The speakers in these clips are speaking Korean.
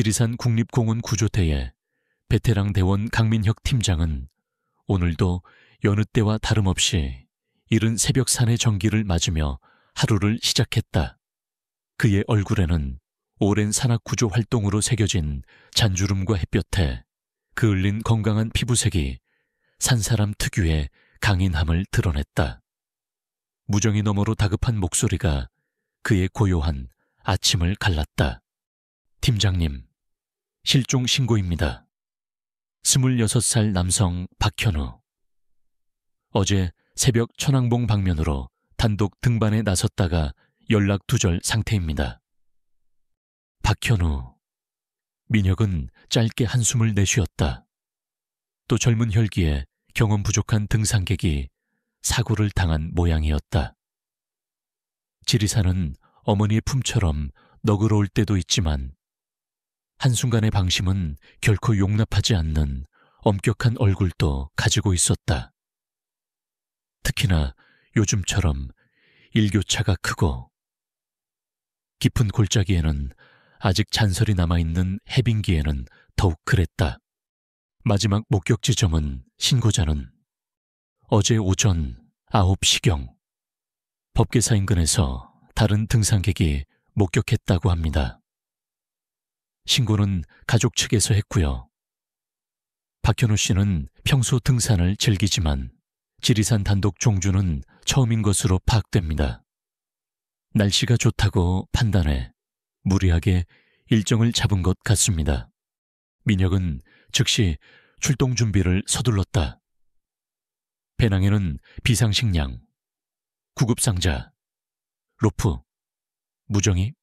지리산 국립공원 구조대의 베테랑 대원 강민혁 팀장은 오늘도 여느 때와 다름없이 이른 새벽 산의 전기를 맞으며 하루를 시작했다. 그의 얼굴에는 오랜 산악구조 활동으로 새겨진 잔주름과 햇볕에 그을린 건강한 피부색이 산사람 특유의 강인함을 드러냈다. 무정이 너머로 다급한 목소리가 그의 고요한 아침을 갈랐다. 팀장님, 실종 신고입니다. 26살 남성 박현우. 어제 새벽 천왕봉 방면으로 단독 등반에 나섰다가 연락 두절 상태입니다. 박현우. 민혁은 짧게 한숨을 내쉬었다. 또 젊은 혈기에 경험 부족한 등산객이 사고를 당한 모양이었다. 지리산은 어머니의 품처럼 너그러울 때도 있지만 한순간의 방심은 결코 용납하지 않는 엄격한 얼굴도 가지고 있었다. 특히나 요즘처럼 일교차가 크고 깊은 골짜기에는 아직 잔설이 남아있는 해빙기에는 더욱 그랬다. 마지막 목격 지점은 신고자는 어제 오전 9시경 법계사 인근에서 다른 등산객이 목격했다고 합니다. 신고는 가족 측에서 했고요. 박현우 씨는 평소 등산을 즐기지만 지리산 단독 종주는 처음인 것으로 파악됩니다. 날씨가 좋다고 판단해 무리하게 일정을 잡은 것 같습니다. 민혁은 즉시 출동 준비를 서둘렀다. 배낭에는 비상식량, 구급상자, 로프, 무정이,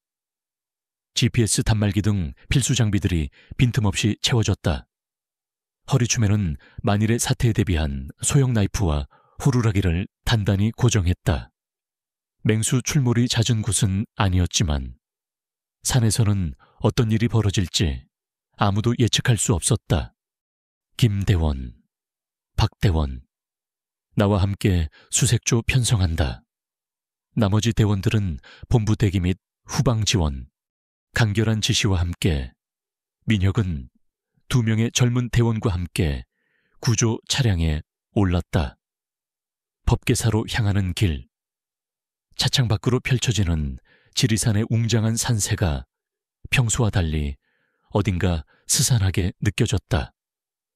GPS 단말기 등 필수 장비들이 빈틈없이 채워졌다. 허리춤에는 만일의 사태에 대비한 소형 나이프와 호루라기를 단단히 고정했다. 맹수 출몰이 잦은 곳은 아니었지만 산에서는 어떤 일이 벌어질지 아무도 예측할 수 없었다. 김대원, 박대원, 나와 함께 수색조 편성한다. 나머지 대원들은 본부 대기 및 후방 지원, 간결한 지시와 함께 민혁은 2명의 젊은 대원과 함께 구조 차량에 올랐다. 법계사로 향하는 길, 차창 밖으로 펼쳐지는 지리산의 웅장한 산세가 평소와 달리 어딘가 스산하게 느껴졌다.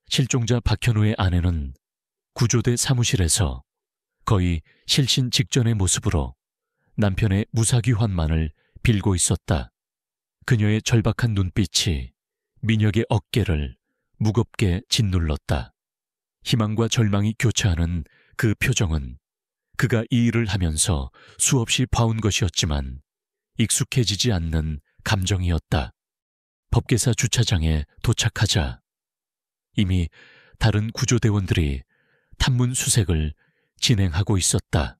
실종자 박현우의 아내는 구조대 사무실에서 거의 실신 직전의 모습으로 남편의 무사귀환만을 빌고 있었다. 그녀의 절박한 눈빛이 민혁의 어깨를 무겁게 짓눌렀다. 희망과 절망이 교차하는 그 표정은 그가 이 일을 하면서 수없이 봐온 것이었지만 익숙해지지 않는 감정이었다. 법계사 주차장에 도착하자 이미 다른 구조대원들이 탐문 수색을 진행하고 있었다.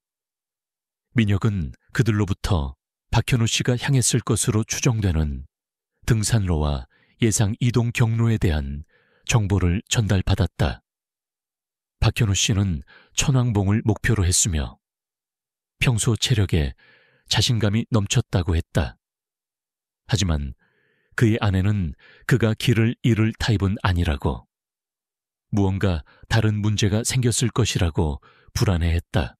민혁은 그들로부터 박현우 씨가 향했을 것으로 추정되는 등산로와 예상 이동 경로에 대한 정보를 전달받았다. 박현우 씨는 천왕봉을 목표로 했으며 평소 체력에 자신감이 넘쳤다고 했다. 하지만 그의 아내는 그가 길을 잃을 타입은 아니라고, 무언가 다른 문제가 생겼을 것이라고 불안해했다.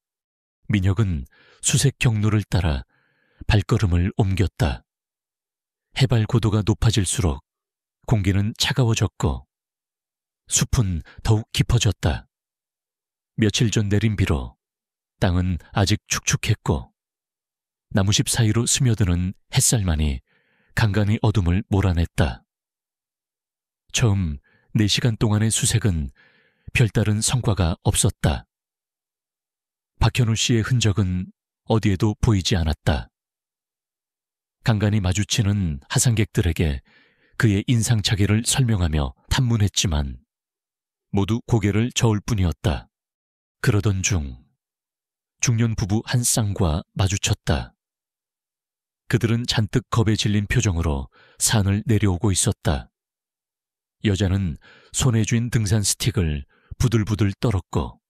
민혁은 수색 경로를 따라 발걸음을 옮겼다. 해발 고도가 높아질수록 공기는 차가워졌고 숲은 더욱 깊어졌다. 며칠 전 내린 비로 땅은 아직 축축했고 나무십 사이로 스며드는 햇살만이 간간히 어둠을 몰아냈다. 처음 4시간 동안의 수색은 별다른 성과가 없었다. 박현우 씨의 흔적은 어디에도 보이지 않았다. 간간히 마주치는 하산객들에게 그의 인상착의를 설명하며 탐문했지만 모두 고개를 저을 뿐이었다. 그러던 중 중년 부부 한 쌍과 마주쳤다. 그들은 잔뜩 겁에 질린 표정으로 산을 내려오고 있었다. 여자는 손에 쥔 등산 스틱을 부들부들 떨었고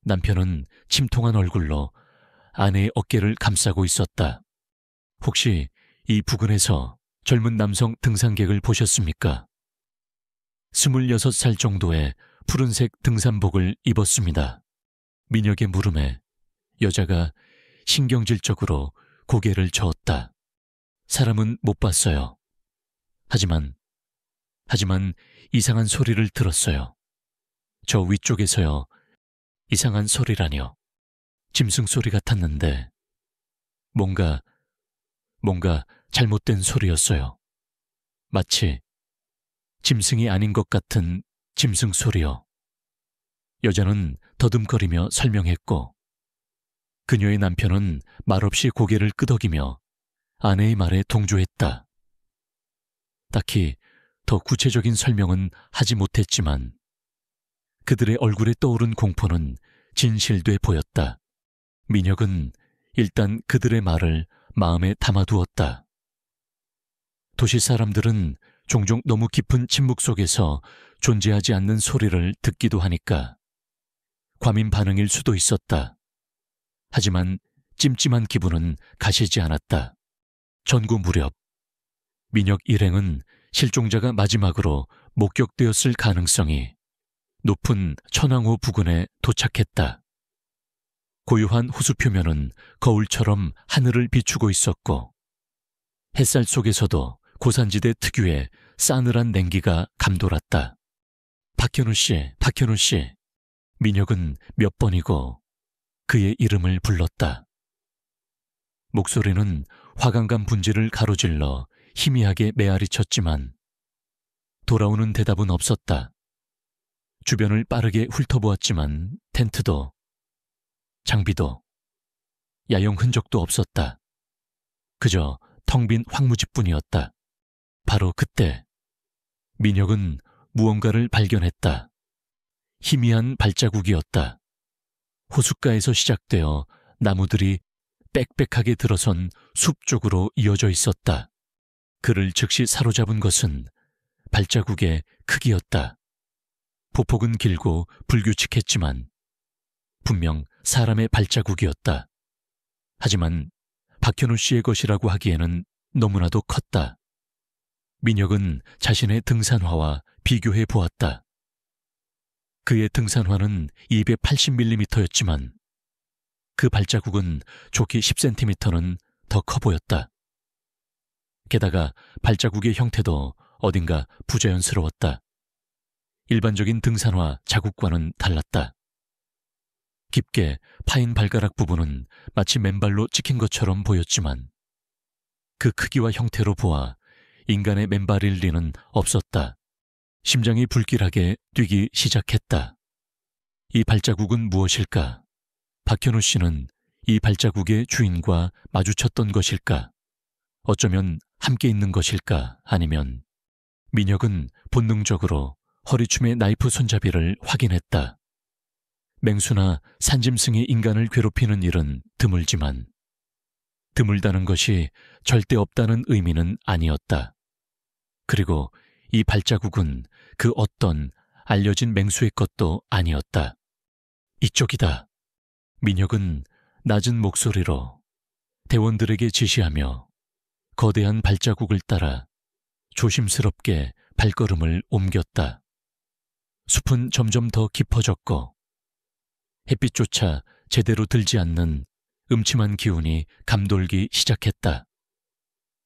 남편은 침통한 얼굴로 아내의 어깨를 감싸고 있었다. 혹시 이 부근에서 젊은 남성 등산객을 보셨습니까? 26살 정도의 푸른색 등산복을 입었습니다. 민혁의 물음에 여자가 신경질적으로 고개를 저었다. 사람은 못 봤어요. 하지만 이상한 소리를 들었어요. 저 위쪽에서요. 이상한 소리라뇨. 짐승 소리 같았는데 뭔가 잘못된 소리였어요. 마치 짐승이 아닌 것 같은 짐승 소리요. 여자는 더듬거리며 설명했고 그녀의 남편은 말없이 고개를 끄덕이며 아내의 말에 동조했다. 딱히 더 구체적인 설명은 하지 못했지만 그들의 얼굴에 떠오른 공포는 진실돼 보였다. 민혁은 일단 그들의 말을 마음에 담아두었다. 도시 사람들은 종종 너무 깊은 침묵 속에서 존재하지 않는 소리를 듣기도 하니까 과민 반응일 수도 있었다. 하지만 찜찜한 기분은 가시지 않았다. 전구 무렵 민혁 일행은 실종자가 마지막으로 목격되었을 가능성이 높은 천왕호 부근에 도착했다. 고요한 호수 표면은 거울처럼 하늘을 비추고 있었고 햇살 속에서도 고산지대 특유의 싸늘한 냉기가 감돌았다. 박현우 씨. 민혁은 몇 번이고 그의 이름을 불렀다. 목소리는 화강간 분지를 가로질러 희미하게 메아리쳤지만 돌아오는 대답은 없었다. 주변을 빠르게 훑어보았지만 텐트도 장비도 야영 흔적도 없었다. 그저 텅 빈 황무지뿐이었다. 바로 그때 민혁은 무언가를 발견했다. 희미한 발자국이었다. 호숫가에서 시작되어 나무들이 빽빽하게 들어선 숲 쪽으로 이어져 있었다. 그를 즉시 사로잡은 것은 발자국의 크기였다. 보폭은 길고 불규칙했지만 분명 사람의 발자국이었다. 하지만 박현우 씨의 것이라고 하기에는 너무나도 컸다. 민혁은 자신의 등산화와 비교해 보았다. 그의 등산화는 280mm였지만 그 발자국은 좋게 10cm는 더 커 보였다. 게다가 발자국의 형태도 어딘가 부자연스러웠다. 일반적인 등산화 자국과는 달랐다. 깊게 파인 발가락 부분은 마치 맨발로 찍힌 것처럼 보였지만 그 크기와 형태로 보아 인간의 맨발일 리는 없었다. 심장이 불길하게 뛰기 시작했다. 이 발자국은 무엇일까? 박현우 씨는 이 발자국의 주인과 마주쳤던 것일까? 어쩌면 함께 있는 것일까? 아니면 민혁은 본능적으로 허리춤의 나이프 손잡이를 확인했다. 맹수나 산짐승이 인간을 괴롭히는 일은 드물지만 드물다는 것이 절대 없다는 의미는 아니었다. 그리고 이 발자국은 그 어떤 알려진 맹수의 것도 아니었다. 이쪽이다. 민혁은 낮은 목소리로 대원들에게 지시하며 거대한 발자국을 따라 조심스럽게 발걸음을 옮겼다. 숲은 점점 더 깊어졌고 햇빛조차 제대로 들지 않는 음침한 기운이 감돌기 시작했다.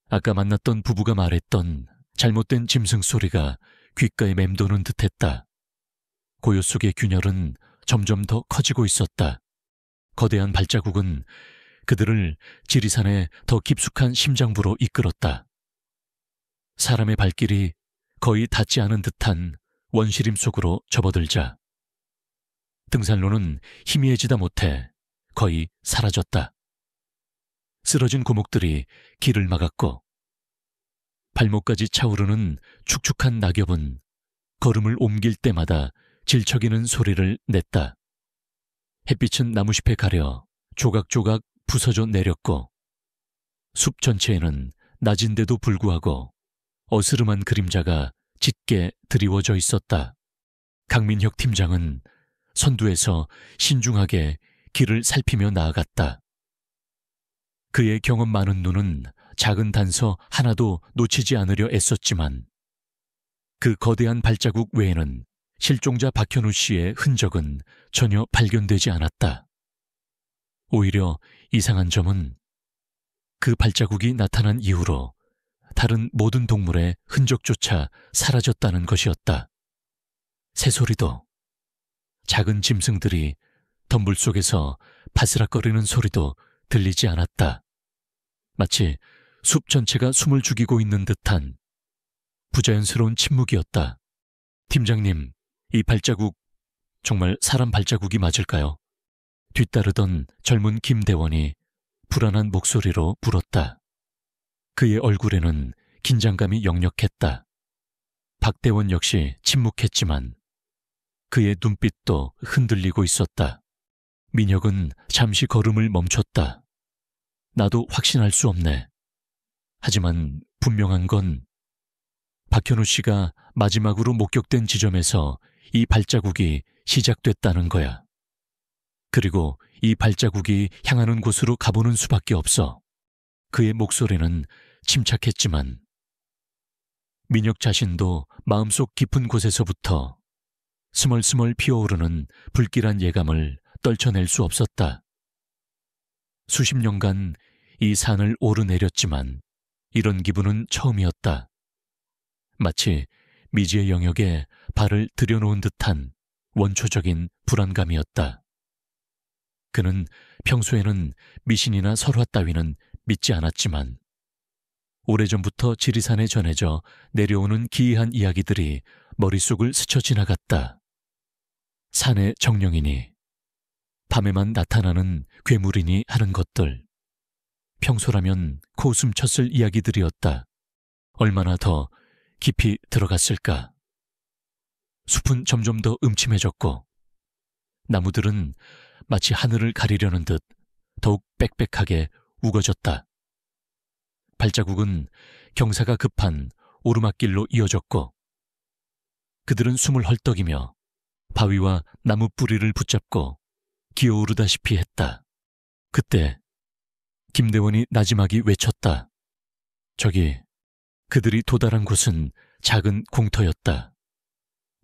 아까 만났던 부부가 말했던 잘못된 짐승 소리가 귓가에 맴도는 듯했다. 고요 속의 균열은 점점 더 커지고 있었다. 거대한 발자국은 그들을 지리산의 더 깊숙한 심장부로 이끌었다. 사람의 발길이 거의 닿지 않은 듯한 원시림 속으로 접어들자 등산로는 희미해지다 못해 거의 사라졌다. 쓰러진 고목들이 길을 막았고 발목까지 차오르는 축축한 낙엽은 걸음을 옮길 때마다 질척이는 소리를 냈다. 햇빛은 나무잎에 가려 조각조각 부서져 내렸고 숲 전체에는 낮인데도 불구하고 어스름한 그림자가 짙게 드리워져 있었다. 강민혁 팀장은 선두에서 신중하게 길을 살피며 나아갔다. 그의 경험 많은 눈은 작은 단서 하나도 놓치지 않으려 애썼지만 그 거대한 발자국 외에는 실종자 박현우 씨의 흔적은 전혀 발견되지 않았다. 오히려 이상한 점은 그 발자국이 나타난 이후로 다른 모든 동물의 흔적조차 사라졌다는 것이었다. 새소리도, 작은 짐승들이 덤불 속에서 바스락거리는 소리도 들리지 않았다. 마치 숲 전체가 숨을 죽이고 있는 듯한 부자연스러운 침묵이었다. 팀장님, 이 발자국 정말 사람 발자국이 맞을까요? 뒤따르던 젊은 김대원이 불안한 목소리로 물었다. 그의 얼굴에는 긴장감이 역력했다. 박대원 역시 침묵했지만 그의 눈빛도 흔들리고 있었다. 민혁은 잠시 걸음을 멈췄다. 나도 확신할 수 없네. 하지만 분명한 건 박현우 씨가 마지막으로 목격된 지점에서 이 발자국이 시작됐다는 거야. 그리고 이 발자국이 향하는 곳으로 가보는 수밖에 없어. 그의 목소리는 침착했지만 민혁 자신도 마음속 깊은 곳에서부터 스멀스멀 피어오르는 불길한 예감을 떨쳐낼 수 없었다. 수십 년간 이 산을 오르내렸지만 이런 기분은 처음이었다. 마치 미지의 영역에 발을 들여놓은 듯한 원초적인 불안감이었다. 그는 평소에는 미신이나 설화 따위는 믿지 않았지만 오래전부터 지리산에 전해져 내려오는 기이한 이야기들이 머릿속을 스쳐 지나갔다. 산의 정령이니 밤에만 나타나는 괴물이니 하는 것들. 평소라면 코웃음 쳤을 이야기들이었다. 얼마나 더 깊이 들어갔을까. 숲은 점점 더 음침해졌고 나무들은 마치 하늘을 가리려는 듯 더욱 빽빽하게 우거졌다. 발자국은 경사가 급한 오르막길로 이어졌고 그들은 숨을 헐떡이며 바위와 나무 뿌리를 붙잡고 기어오르다시피 했다. 그때 김대원이 나지막이 외쳤다. 저기, 그들이 도달한 곳은 작은 공터였다.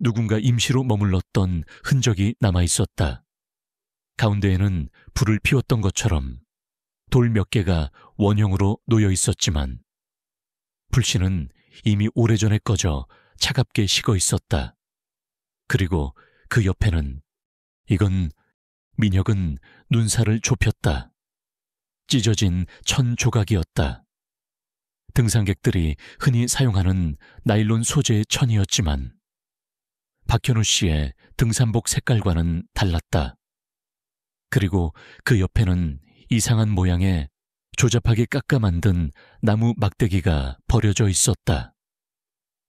누군가 임시로 머물렀던 흔적이 남아있었다. 가운데에는 불을 피웠던 것처럼 돌 몇 개가 원형으로 놓여 있었지만 불씨는 이미 오래전에 꺼져 차갑게 식어 있었다. 그리고 그 옆에는 민혁은 눈살을 좁혔다. 찢어진 천 조각이었다. 등산객들이 흔히 사용하는 나일론 소재의 천이었지만 박현우 씨의 등산복 색깔과는 달랐다. 그리고 그 옆에는 이상한 모양의 조잡하게 깎아 만든 나무 막대기가 버려져 있었다.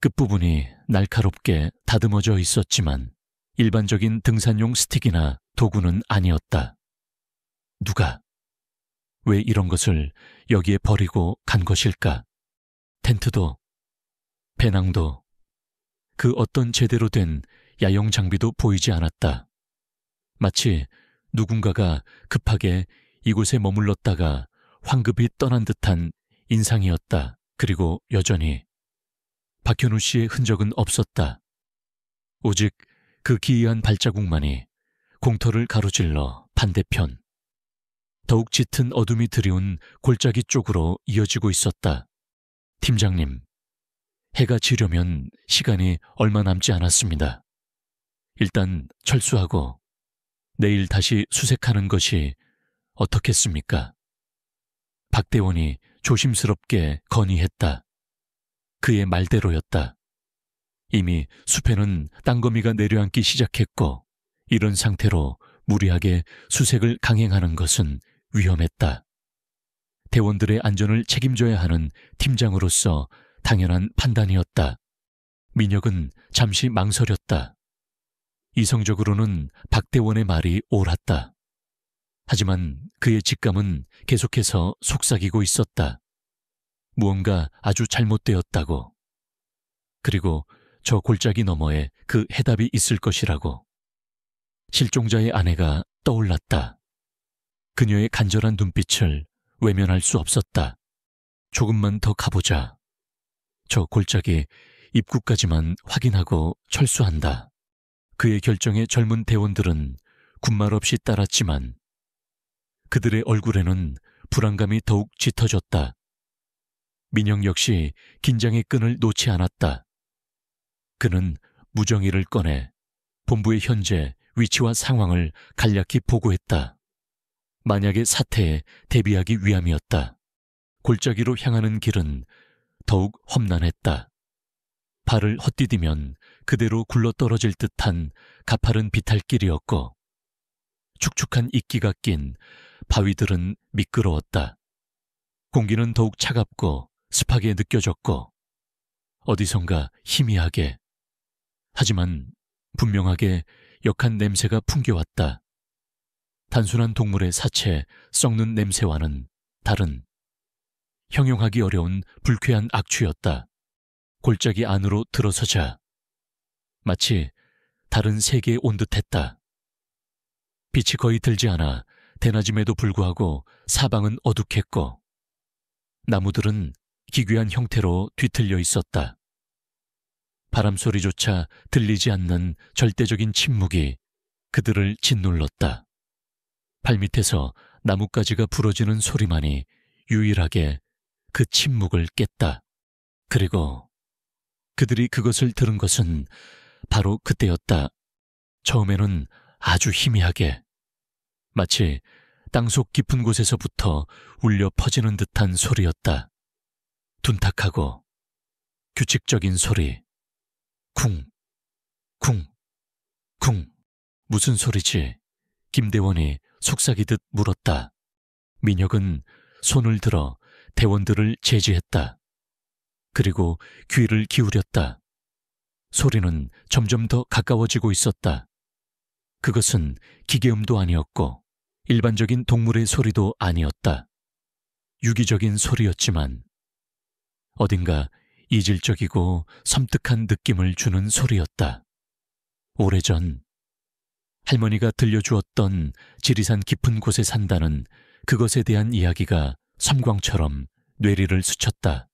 끝부분이 날카롭게 다듬어져 있었지만 일반적인 등산용 스틱이나 도구는 아니었다. 누가, 왜 이런 것을 여기에 버리고 간 것일까? 텐트도, 배낭도, 그 어떤 제대로 된 야영 장비도 보이지 않았다. 마치 누군가가 급하게 이곳에 머물렀다가 황급히 떠난 듯한 인상이었다. 그리고 여전히 박현우 씨의 흔적은 없었다. 오직 그 기이한 발자국만이 공터를 가로질러 반대편, 더욱 짙은 어둠이 드리운 골짜기 쪽으로 이어지고 있었다. 팀장님, 해가 지려면 시간이 얼마 남지 않았습니다. 일단 철수하고 내일 다시 수색하는 것이 어떻겠습니까? 박대원이 조심스럽게 건의했다. 그의 말대로였다. 이미 숲에는 땅거미가 내려앉기 시작했고 이런 상태로 무리하게 수색을 강행하는 것은 위험했다. 대원들의 안전을 책임져야 하는 팀장으로서 당연한 판단이었다. 민혁은 잠시 망설였다. 이성적으로는 박대원의 말이 옳았다. 하지만 그의 직감은 계속해서 속삭이고 있었다. 무언가 아주 잘못되었다고. 그리고 저 골짜기 너머에 그 해답이 있을 것이라고. 실종자의 아내가 떠올랐다. 그녀의 간절한 눈빛을 외면할 수 없었다. 조금만 더 가보자. 저 골짜기 입구까지만 확인하고 철수한다. 그의 결정에 젊은 대원들은 군말 없이 따랐지만 그들의 얼굴에는 불안감이 더욱 짙어졌다. 민혁 역시 긴장의 끈을 놓지 않았다. 그는 무정의를 꺼내 본부의 현재 위치와 상황을 간략히 보고했다. 만약의 사태에 대비하기 위함이었다. 골짜기로 향하는 길은 더욱 험난했다. 발을 헛디디면 그대로 굴러떨어질 듯한 가파른 비탈길이었고 축축한 이끼가 낀 바위들은 미끄러웠다. 공기는 더욱 차갑고 습하게 느껴졌고 어디선가 희미하게, 하지만 분명하게 역한 냄새가 풍겨왔다. 단순한 동물의 사체 썩는 냄새와는 다른 형용하기 어려운 불쾌한 악취였다. 골짜기 안으로 들어서자 마치 다른 세계에 온 듯했다. 빛이 거의 들지 않아 대낮임에도 불구하고 사방은 어둑했고 나무들은 기괴한 형태로 뒤틀려 있었다. 바람 소리조차 들리지 않는 절대적인 침묵이 그들을 짓눌렀다. 발밑에서 나뭇가지가 부러지는 소리만이 유일하게 그 침묵을 깼다. 그리고 그들이 그것을 들은 것은 바로 그때였다. 처음에는 아주 희미하게, 마치 땅속 깊은 곳에서부터 울려 퍼지는 듯한 소리였다. 둔탁하고 규칙적인 소리. 쿵, 쿵, 쿵. 무슨 소리지? 김대원이 속삭이듯 물었다. 민혁은 손을 들어 대원들을 제지했다. 그리고 귀를 기울였다. 소리는 점점 더 가까워지고 있었다. 그것은 기계음도 아니었고 일반적인 동물의 소리도 아니었다. 유기적인 소리였지만 어딘가 이질적이고 섬뜩한 느낌을 주는 소리였다. 오래전 할머니가 들려주었던 지리산 깊은 곳에 산다는 그것에 대한 이야기가 섬광처럼 뇌리를 스쳤다.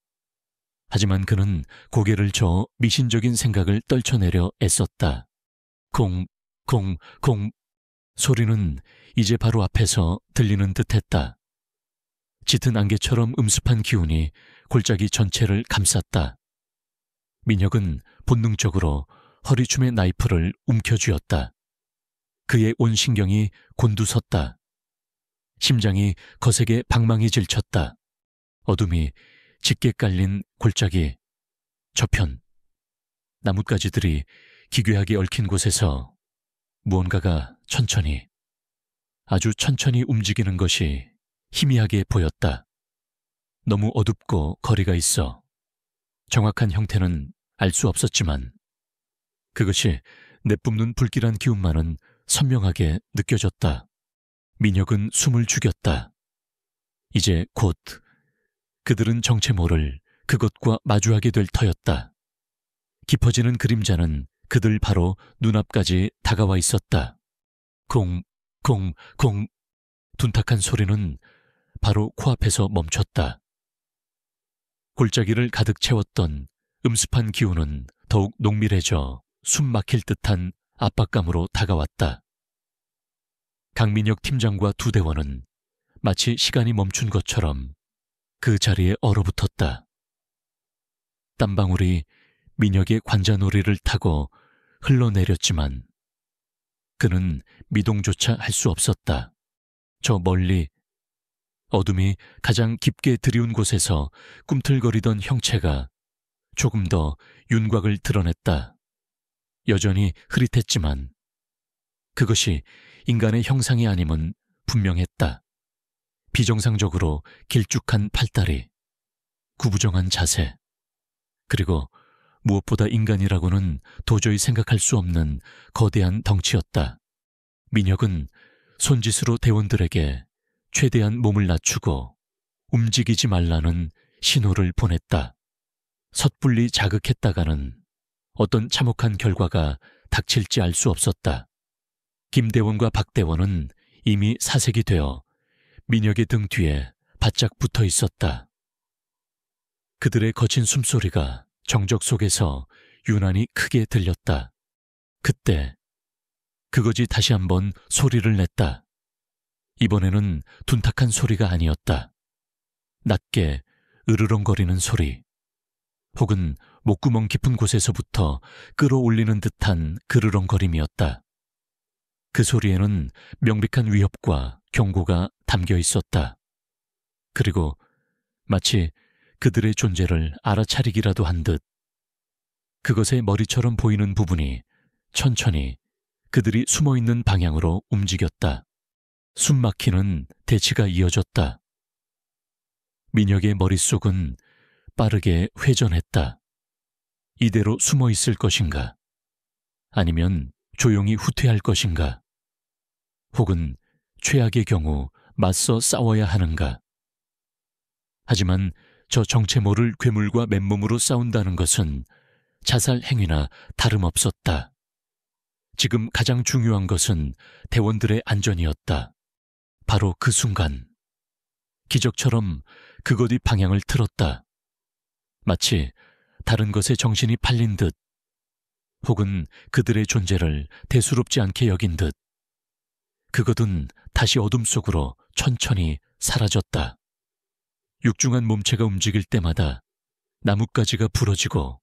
하지만 그는 고개를 저어 미신적인 생각을 떨쳐내려 애썼다. 콩, 콩, 콩. 소리는 이제 바로 앞에서 들리는 듯했다. 짙은 안개처럼 음습한 기운이 골짜기 전체를 감쌌다. 민혁은 본능적으로 허리춤의 나이프를 움켜쥐었다. 그의 온 신경이 곤두섰다. 심장이 거세게 방망이 질쳤다. 어둠이 짙게 깔린 골짜기 저편, 나뭇가지들이 기괴하게 얽힌 곳에서 무언가가 천천히, 아주 천천히 움직이는 것이 희미하게 보였다. 너무 어둡고 거리가 있어 정확한 형태는 알 수 없었지만 그것이 내뿜는 불길한 기운만은 선명하게 느껴졌다. 민혁은 숨을 죽였다. 이제 곧 그들은 정체 모를 그것과 마주하게 될 터였다. 깊어지는 그림자는 그들 바로 눈앞까지 다가와 있었다. 콩, 콩, 콩. 둔탁한 소리는 바로 코앞에서 멈췄다. 골짜기를 가득 채웠던 음습한 기운은 더욱 농밀해져 숨 막힐 듯한 압박감으로 다가왔다. 강민혁 팀장과 두 대원은 마치 시간이 멈춘 것처럼 그 자리에 얼어붙었다. 땀방울이 민혁의 관자놀이를 타고 흘러내렸지만 그는 미동조차 할 수 없었다. 저 멀리 어둠이 가장 깊게 들이운 곳에서 꿈틀거리던 형체가 조금 더 윤곽을 드러냈다. 여전히 흐릿했지만 그것이 인간의 형상이 아님은 분명했다. 비정상적으로 길쭉한 팔다리, 구부정한 자세, 그리고 무엇보다 인간이라고는 도저히 생각할 수 없는 거대한 덩치였다. 민혁은 손짓으로 대원들에게 최대한 몸을 낮추고 움직이지 말라는 신호를 보냈다. 섣불리 자극했다가는 어떤 참혹한 결과가 닥칠지 알 수 없었다. 김대원과 박대원은 이미 사색이 되어 민혁의 등 뒤에 바짝 붙어 있었다. 그들의 거친 숨소리가 정적 속에서 유난히 크게 들렸다. 그때 그것이 다시 한번 소리를 냈다. 이번에는 둔탁한 소리가 아니었다. 낮게 으르렁거리는 소리, 혹은 목구멍 깊은 곳에서부터 끌어올리는 듯한 그르렁거림이었다. 그 소리에는 명백한 위협과 경고가 담겨 있었다. 그리고 마치 그들의 존재를 알아차리기라도 한 듯 그것의 머리처럼 보이는 부분이 천천히 그들이 숨어있는 방향으로 움직였다. 숨막히는 대치가 이어졌다. 민혁의 머릿속은 빠르게 회전했다. 이대로 숨어있을 것인가? 아니면 조용히 후퇴할 것인가? 혹은 최악의 경우 맞서 싸워야 하는가? 하지만 저 정체 모를 괴물과 맨몸으로 싸운다는 것은 자살 행위나 다름없었다. 지금 가장 중요한 것은 대원들의 안전이었다. 바로 그 순간 기적처럼 그것이 방향을 틀었다. 마치 다른 것에 정신이 팔린 듯, 혹은 그들의 존재를 대수롭지 않게 여긴 듯 그것은 다시 어둠 속으로 천천히 사라졌다. 육중한 몸체가 움직일 때마다 나뭇가지가 부러지고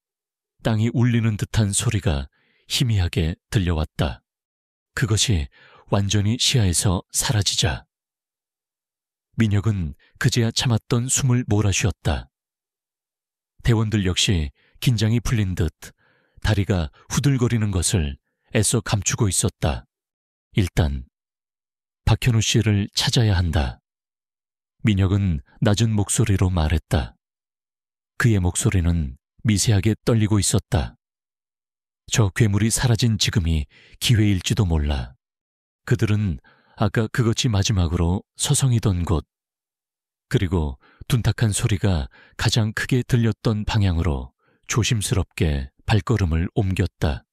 땅이 울리는 듯한 소리가 희미하게 들려왔다. 그것이 완전히 시야에서 사라지자 민혁은 그제야 참았던 숨을 몰아쉬었다. 대원들 역시 긴장이 풀린 듯 다리가 후들거리는 것을 애써 감추고 있었다. 일단 박현우 씨를 찾아야 한다. 민혁은 낮은 목소리로 말했다. 그의 목소리는 미세하게 떨리고 있었다. 저 괴물이 사라진 지금이 기회일지도 몰라. 그들은 아까 그것이 마지막으로 서성이던 곳, 그리고 둔탁한 소리가 가장 크게 들렸던 방향으로 조심스럽게 발걸음을 옮겼다.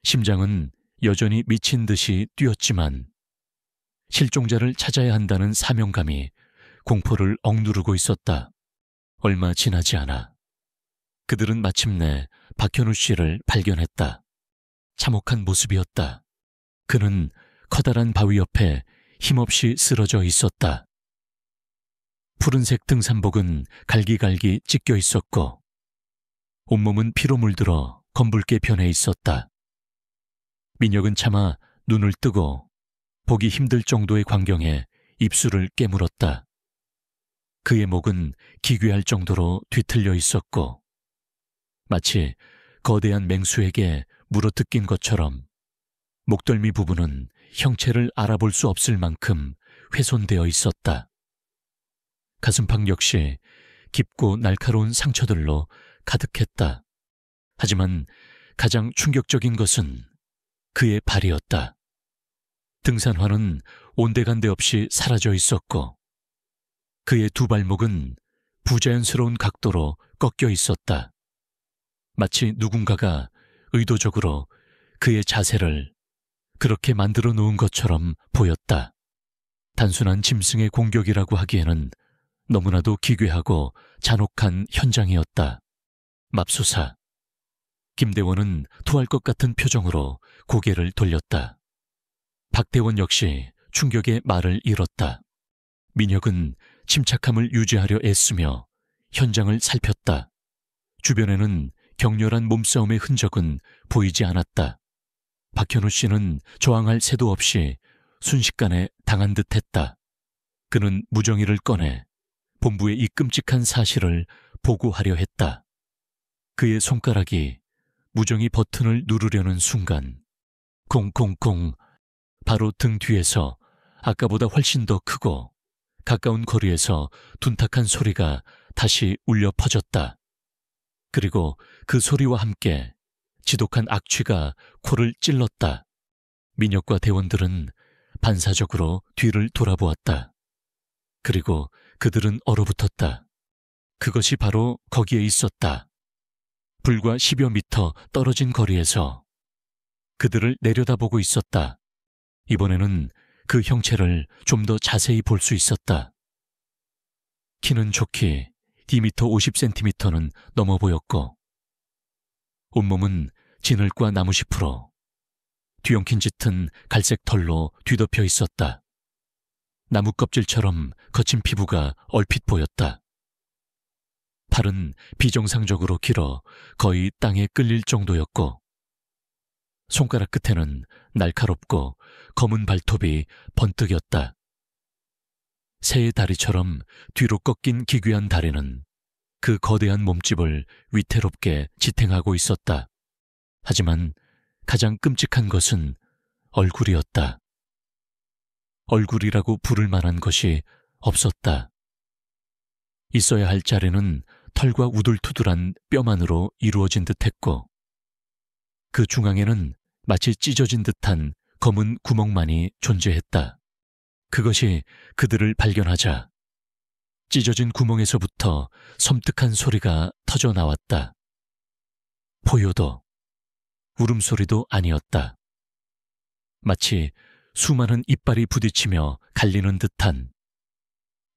심장은 여전히 미친 듯이 뛰었지만 실종자를 찾아야 한다는 사명감이 공포를 억누르고 있었다. 얼마 지나지 않아 그들은 마침내 박현우 씨를 발견했다. 참혹한 모습이었다. 그는 커다란 바위 옆에 힘없이 쓰러져 있었다. 푸른색 등산복은 갈기갈기 찢겨 있었고 온몸은 피로 물들어 검붉게 변해 있었다. 민혁은 차마 눈을 뜨고 보기 힘들 정도의 광경에 입술을 깨물었다. 그의 목은 기괴할 정도로 뒤틀려 있었고 마치 거대한 맹수에게 물어뜯긴 것처럼 목덜미 부분은 형체를 알아볼 수 없을 만큼 훼손되어 있었다. 가슴팍 역시 깊고 날카로운 상처들로 가득했다. 하지만 가장 충격적인 것은 그의 발이었다. 등산화는 온데간데 없이 사라져 있었고 그의 두 발목은 부자연스러운 각도로 꺾여 있었다. 마치 누군가가 의도적으로 그의 자세를 그렇게 만들어 놓은 것처럼 보였다. 단순한 짐승의 공격이라고 하기에는 너무나도 기괴하고 잔혹한 현장이었다. 맙소사. 김대원은 토할 것 같은 표정으로 고개를 돌렸다. 박대원 역시 충격에 말을 잃었다. 민혁은 침착함을 유지하려 애쓰며 현장을 살폈다. 주변에는 격렬한 몸싸움의 흔적은 보이지 않았다. 박현우 씨는 저항할 새도 없이 순식간에 당한 듯했다. 그는 무정이를 꺼내 본부의 이 끔찍한 사실을 보고하려 했다. 그의 손가락이 무정이 버튼을 누르려는 순간 콩콩콩 바로 등 뒤에서 아까보다 훨씬 더 크고 가까운 거리에서 둔탁한 소리가 다시 울려 퍼졌다. 그리고 그 소리와 함께 지독한 악취가 코를 찔렀다. 민혁과 대원들은 반사적으로 뒤를 돌아보았다. 그리고 그들은 얼어붙었다. 그것이 바로 거기에 있었다. 불과 10여 미터 떨어진 거리에서 그들을 내려다보고 있었다. 이번에는 그 형체를 좀 더 자세히 볼 수 있었다. 키는 좋기 디미터 50cm는 넘어 보였고 온몸은 진흙과 나무잎으로 뒤엉킨 짙은 갈색 털로 뒤덮여 있었다. 나무 껍질처럼 거친 피부가 얼핏 보였다. 팔은 비정상적으로 길어 거의 땅에 끌릴 정도였고 손가락 끝에는 날카롭고 검은 발톱이 번뜩였다. 새의 다리처럼 뒤로 꺾인 기괴한 다리는 그 거대한 몸집을 위태롭게 지탱하고 있었다. 하지만 가장 끔찍한 것은 얼굴이었다. 얼굴이라고 부를 만한 것이 없었다. 있어야 할 자리는 털과 우둘투둘한 뼈만으로 이루어진 듯했고 그 중앙에는 마치 찢어진 듯한 검은 구멍만이 존재했다. 그것이 그들을 발견하자 찢어진 구멍에서부터 섬뜩한 소리가 터져 나왔다. 포효도, 울음소리도 아니었다. 마치 수많은 이빨이 부딪히며 갈리는 듯한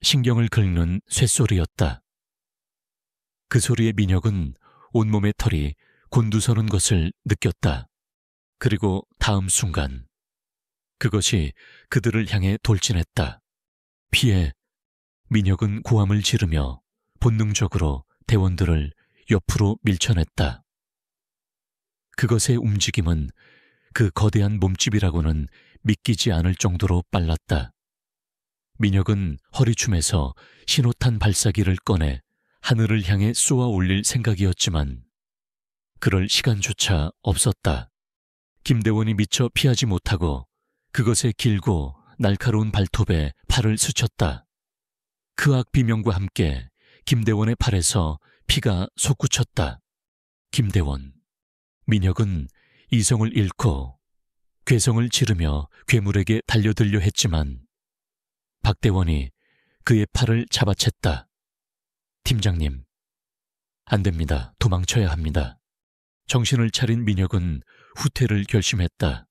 신경을 긁는 쇳소리였다. 그 소리에 민혁은 온몸의 털이 곤두서는 것을 느꼈다. 그리고 다음 순간 그것이 그들을 향해 돌진했다. 피해 민혁은 고함을 지르며 본능적으로 대원들을 옆으로 밀쳐냈다. 그것의 움직임은 그 거대한 몸집이라고는 믿기지 않을 정도로 빨랐다. 민혁은 허리춤에서 신호탄 발사기를 꺼내 하늘을 향해 쏘아 올릴 생각이었지만 그럴 시간조차 없었다. 김대원이 미처 피하지 못하고 그것의 길고 날카로운 발톱에 팔을 스쳤다. 그 악비명과 함께 김대원의 팔에서 피가 솟구쳤다. 김대원, 민혁은 이성을 잃고 괴성을 지르며 괴물에게 달려들려 했지만 박대원이 그의 팔을 잡아챘다. 팀장님, 안 됩니다. 도망쳐야 합니다. 정신을 차린 민혁은 후퇴를 결심했다.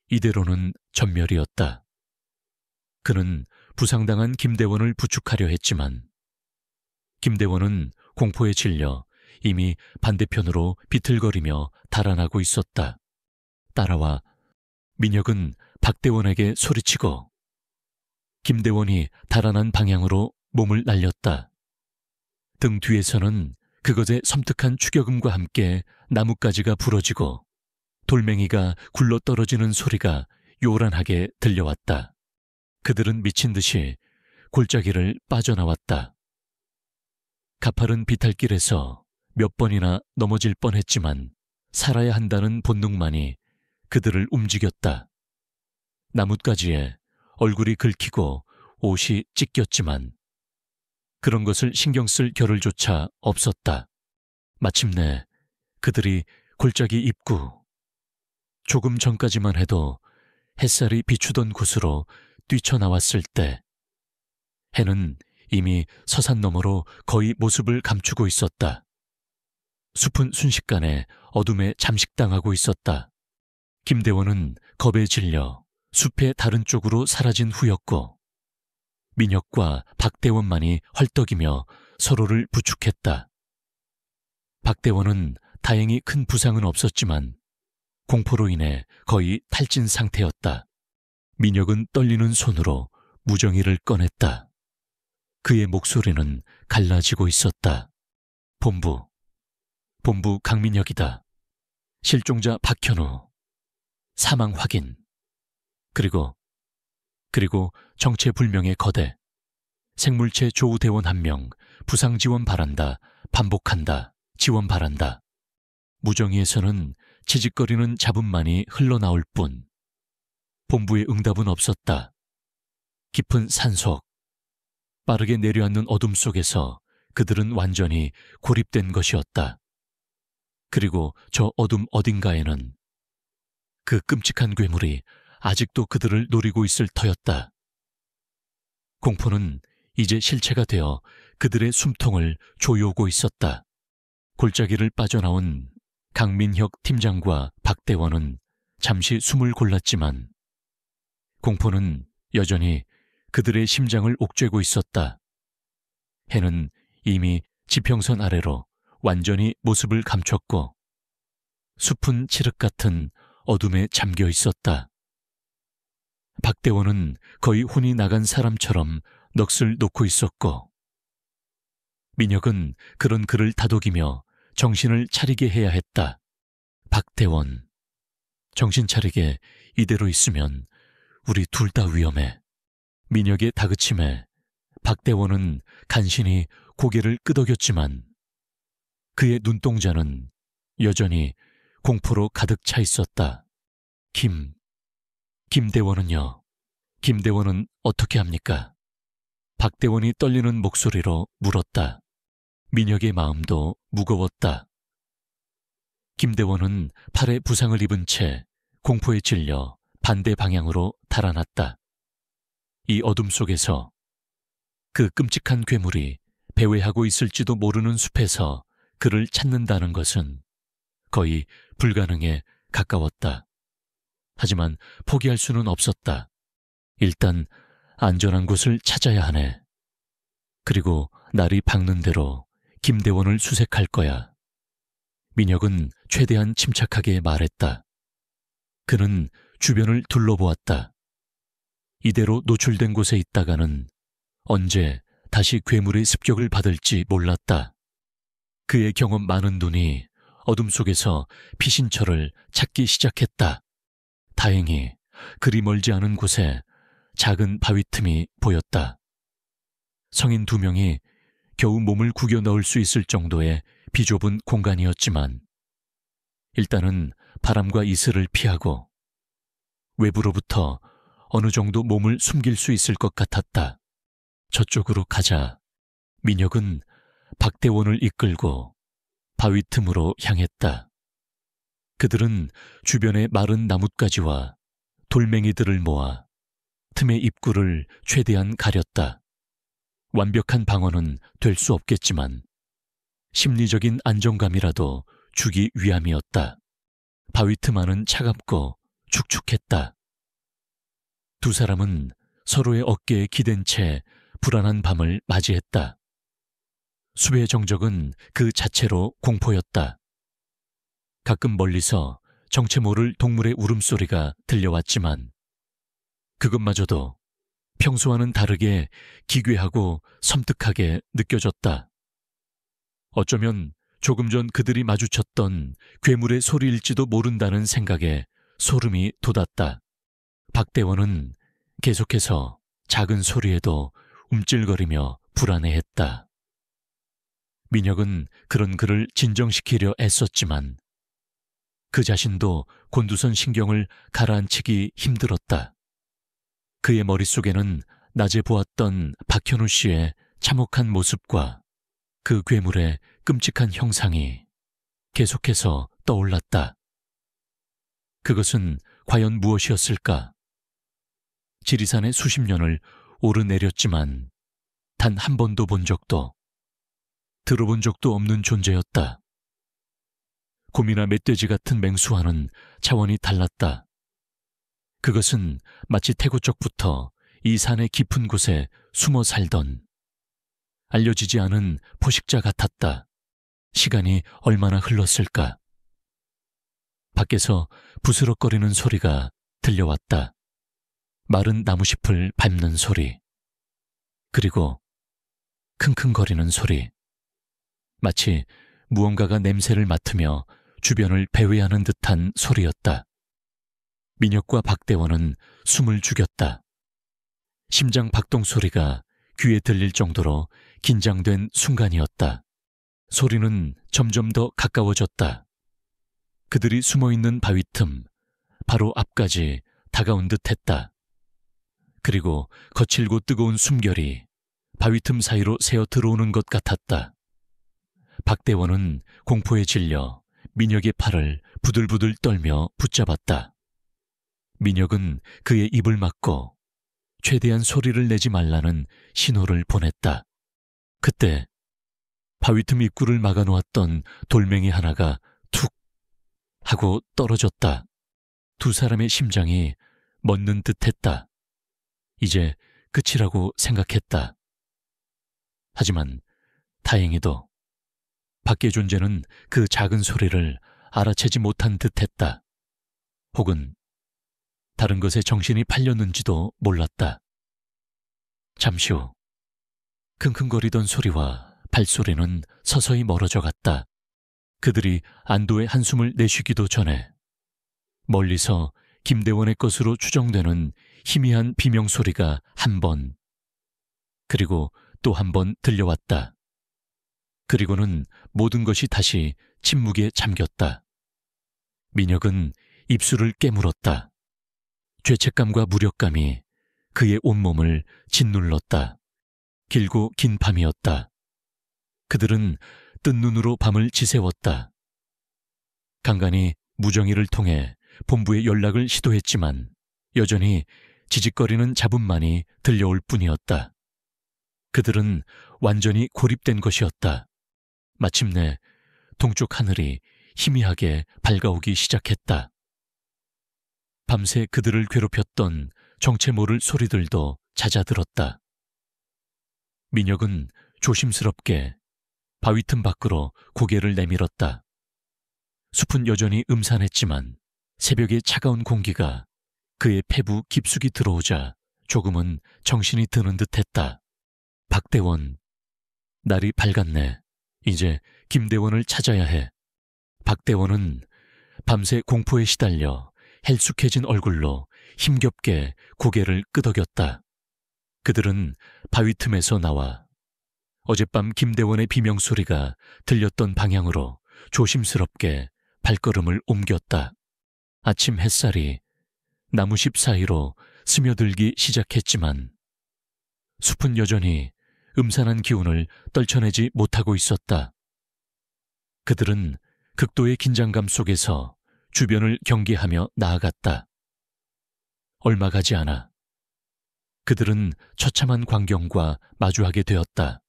이대로는 전멸이었다. 그는 부상당한 김대원을 부축하려 했지만 김대원은 공포에 질려 이미 반대편으로 비틀거리며 달아나고 있었다. 따라와 민혁은 박대원에게 소리치고 김대원이 달아난 방향으로 몸을 날렸다. 등 뒤에서는 그것의 섬뜩한 추격음과 함께 나뭇가지가 부러지고 돌멩이가 굴러떨어지는 소리가 요란하게 들려왔다. 그들은 미친 듯이 골짜기를 빠져나왔다. 가파른 비탈길에서 몇 번이나 넘어질 뻔했지만 살아야 한다는 본능만이 그들을 움직였다. 나뭇가지에 얼굴이 긁히고 옷이 찢겼지만 그런 것을 신경 쓸 겨를조차 없었다. 마침내 그들이 골짜기 입구, 조금 전까지만 해도 햇살이 비추던 곳으로 뛰쳐나왔을 때 해는 이미 서산 너머로 거의 모습을 감추고 있었다. 숲은 순식간에 어둠에 잠식당하고 있었다. 김대원은 겁에 질려 숲의 다른 쪽으로 사라진 후였고 민혁과 박대원만이 헐떡이며 서로를 부축했다. 박대원은 다행히 큰 부상은 없었지만 공포로 인해 거의 탈진 상태였다. 민혁은 떨리는 손으로 무정이를 꺼냈다. 그의 목소리는 갈라지고 있었다. 본부 강민혁이다. 실종자 박현우. 사망 확인. 그리고 정체불명의 거대. 생물체 조우대원 1명. 부상 지원 바란다. 반복한다. 지원 바란다. 무정이에서는 치직거리는 잡음만이 흘러나올 뿐 본부의 응답은 없었다. 깊은 산속, 빠르게 내려앉는 어둠 속에서 그들은 완전히 고립된 것이었다. 그리고 저 어둠 어딘가에는 그 끔찍한 괴물이 아직도 그들을 노리고 있을 터였다. 공포는 이제 실체가 되어 그들의 숨통을 조여오고 있었다. 골짜기를 빠져나온 강민혁 팀장과 박대원은 잠시 숨을 골랐지만 공포는 여전히 그들의 심장을 옥죄고 있었다. 해는 이미 지평선 아래로 완전히 모습을 감췄고 숲은 칠흑 같은 어둠에 잠겨 있었다. 박대원은 거의 혼이 나간 사람처럼 넋을 놓고 있었고 민혁은 그런 그를 다독이며 정신을 차리게 해야 했다. 박대원, 정신 차리게 이대로 있으면 우리 둘 다 위험해. 민혁의 다그침에 박대원은 간신히 고개를 끄덕였지만 그의 눈동자는 여전히 공포로 가득 차 있었다. 김대원은요? 김대원은 어떻게 합니까? 박대원이 떨리는 목소리로 물었다. 민혁의 마음도 무거웠다. 김대원은 팔에 부상을 입은 채 공포에 질려 반대 방향으로 달아났다. 이 어둠 속에서 그 끔찍한 괴물이 배회하고 있을지도 모르는 숲에서 그를 찾는다는 것은 거의 불가능에 가까웠다. 하지만 포기할 수는 없었다. 일단 안전한 곳을 찾아야 하네. 그리고 날이 밝는 대로 김대원을 수색할 거야. 민혁은 최대한 침착하게 말했다. 그는 주변을 둘러보았다. 이대로 노출된 곳에 있다가는 언제 다시 괴물의 습격을 받을지 몰랐다. 그의 경험 많은 눈이 어둠 속에서 피신처를 찾기 시작했다. 다행히 그리 멀지 않은 곳에 작은 바위 틈이 보였다. 성인 2명이 겨우 몸을 구겨 넣을 수 있을 정도의 비좁은 공간이었지만 일단은 바람과 이슬을 피하고 외부로부터 어느 정도 몸을 숨길 수 있을 것 같았다. 저쪽으로 가자 민혁은 박대원을 이끌고 바위 틈으로 향했다. 그들은 주변의 마른 나뭇가지와 돌멩이들을 모아 틈의 입구를 최대한 가렸다. 완벽한 방어는 될 수 없겠지만 심리적인 안정감이라도 주기 위함이었다. 바위 틈 안은 차갑고 축축했다. 두 사람은 서로의 어깨에 기댄 채 불안한 밤을 맞이했다. 숲의 정적은 그 자체로 공포였다. 가끔 멀리서 정체 모를 동물의 울음소리가 들려왔지만 그것마저도 평소와는 다르게 기괴하고 섬뜩하게 느껴졌다. 어쩌면 조금 전 그들이 마주쳤던 괴물의 소리일지도 모른다는 생각에 소름이 돋았다. 박대원은 계속해서 작은 소리에도 움찔거리며 불안해했다. 민혁은 그런 그를 진정시키려 애썼지만 그 자신도 곤두선 신경을 가라앉히기 힘들었다. 그의 머릿속에는 낮에 보았던 박현우 씨의 참혹한 모습과 그 괴물의 끔찍한 형상이 계속해서 떠올랐다. 그것은 과연 무엇이었을까? 지리산에 수십 년을 오르내렸지만 단 한 번도 본 적도 들어본 적도 없는 존재였다. 곰이나 멧돼지 같은 맹수와는 차원이 달랐다. 그것은 마치 태고 쪽부터 이 산의 깊은 곳에 숨어 살던 알려지지 않은 포식자 같았다. 시간이 얼마나 흘렀을까? 밖에서 부스럭거리는 소리가 들려왔다. 마른 나무잎을 밟는 소리, 그리고 킁킁거리는 소리. 마치 무언가가 냄새를 맡으며 주변을 배회하는 듯한 소리였다. 민혁과 박대원은 숨을 죽였다. 심장 박동 소리가 귀에 들릴 정도로 긴장된 순간이었다. 소리는 점점 더 가까워졌다. 그들이 숨어있는 바위 틈, 바로 앞까지 다가온 듯했다. 그리고 거칠고 뜨거운 숨결이 바위 틈 사이로 새어 들어오는 것 같았다. 박대원은 공포에 질려 민혁의 팔을 부들부들 떨며 붙잡았다. 민혁은 그의 입을 막고 최대한 소리를 내지 말라는 신호를 보냈다. 그때 바위 틈 입구를 막아놓았던 돌멩이 하나가 툭 하고 떨어졌다. 두 사람의 심장이 멎는 듯했다. 이제 끝이라고 생각했다. 하지만 다행히도 밖의 존재는 그 작은 소리를 알아채지 못한 듯했다. 혹은 다른 것에 정신이 팔렸는지도 몰랐다. 잠시 후 킁킁거리던 소리와 발소리는 서서히 멀어져 갔다. 그들이 안도의 한숨을 내쉬기도 전에 멀리서 김대원의 것으로 추정되는 희미한 비명소리가 한 번, 그리고 또 한 번 들려왔다. 그리고는 모든 것이 다시 침묵에 잠겼다. 민혁은 입술을 깨물었다. 죄책감과 무력감이 그의 온몸을 짓눌렀다. 길고 긴 밤이었다. 그들은 뜬 눈으로 밤을 지새웠다. 간간히 무정이를 통해 본부에 연락을 시도했지만 여전히 지직거리는 잡음만이 들려올 뿐이었다. 그들은 완전히 고립된 것이었다. 마침내 동쪽 하늘이 희미하게 밝아오기 시작했다. 밤새 그들을 괴롭혔던 정체 모를 소리들도 잦아들었다. 민혁은 조심스럽게 바위 틈 밖으로 고개를 내밀었다. 숲은 여전히 음산했지만 새벽의 차가운 공기가 그의 폐부 깊숙이 들어오자 조금은 정신이 드는 듯했다. 박대원. 날이 밝았네. 이제 김대원을 찾아야 해. 박대원은 밤새 공포에 시달려 헬쑥해진 얼굴로 힘겹게 고개를 끄덕였다. 그들은 바위 틈에서 나와 어젯밤 김대원의 비명소리가 들렸던 방향으로 조심스럽게 발걸음을 옮겼다. 아침 햇살이 나무십 사이로 스며들기 시작했지만 숲은 여전히 음산한 기운을 떨쳐내지 못하고 있었다. 그들은 극도의 긴장감 속에서 주변을 경계하며 나아갔다. 얼마 가지 않아 그들은 처참한 광경과 마주하게 되었다.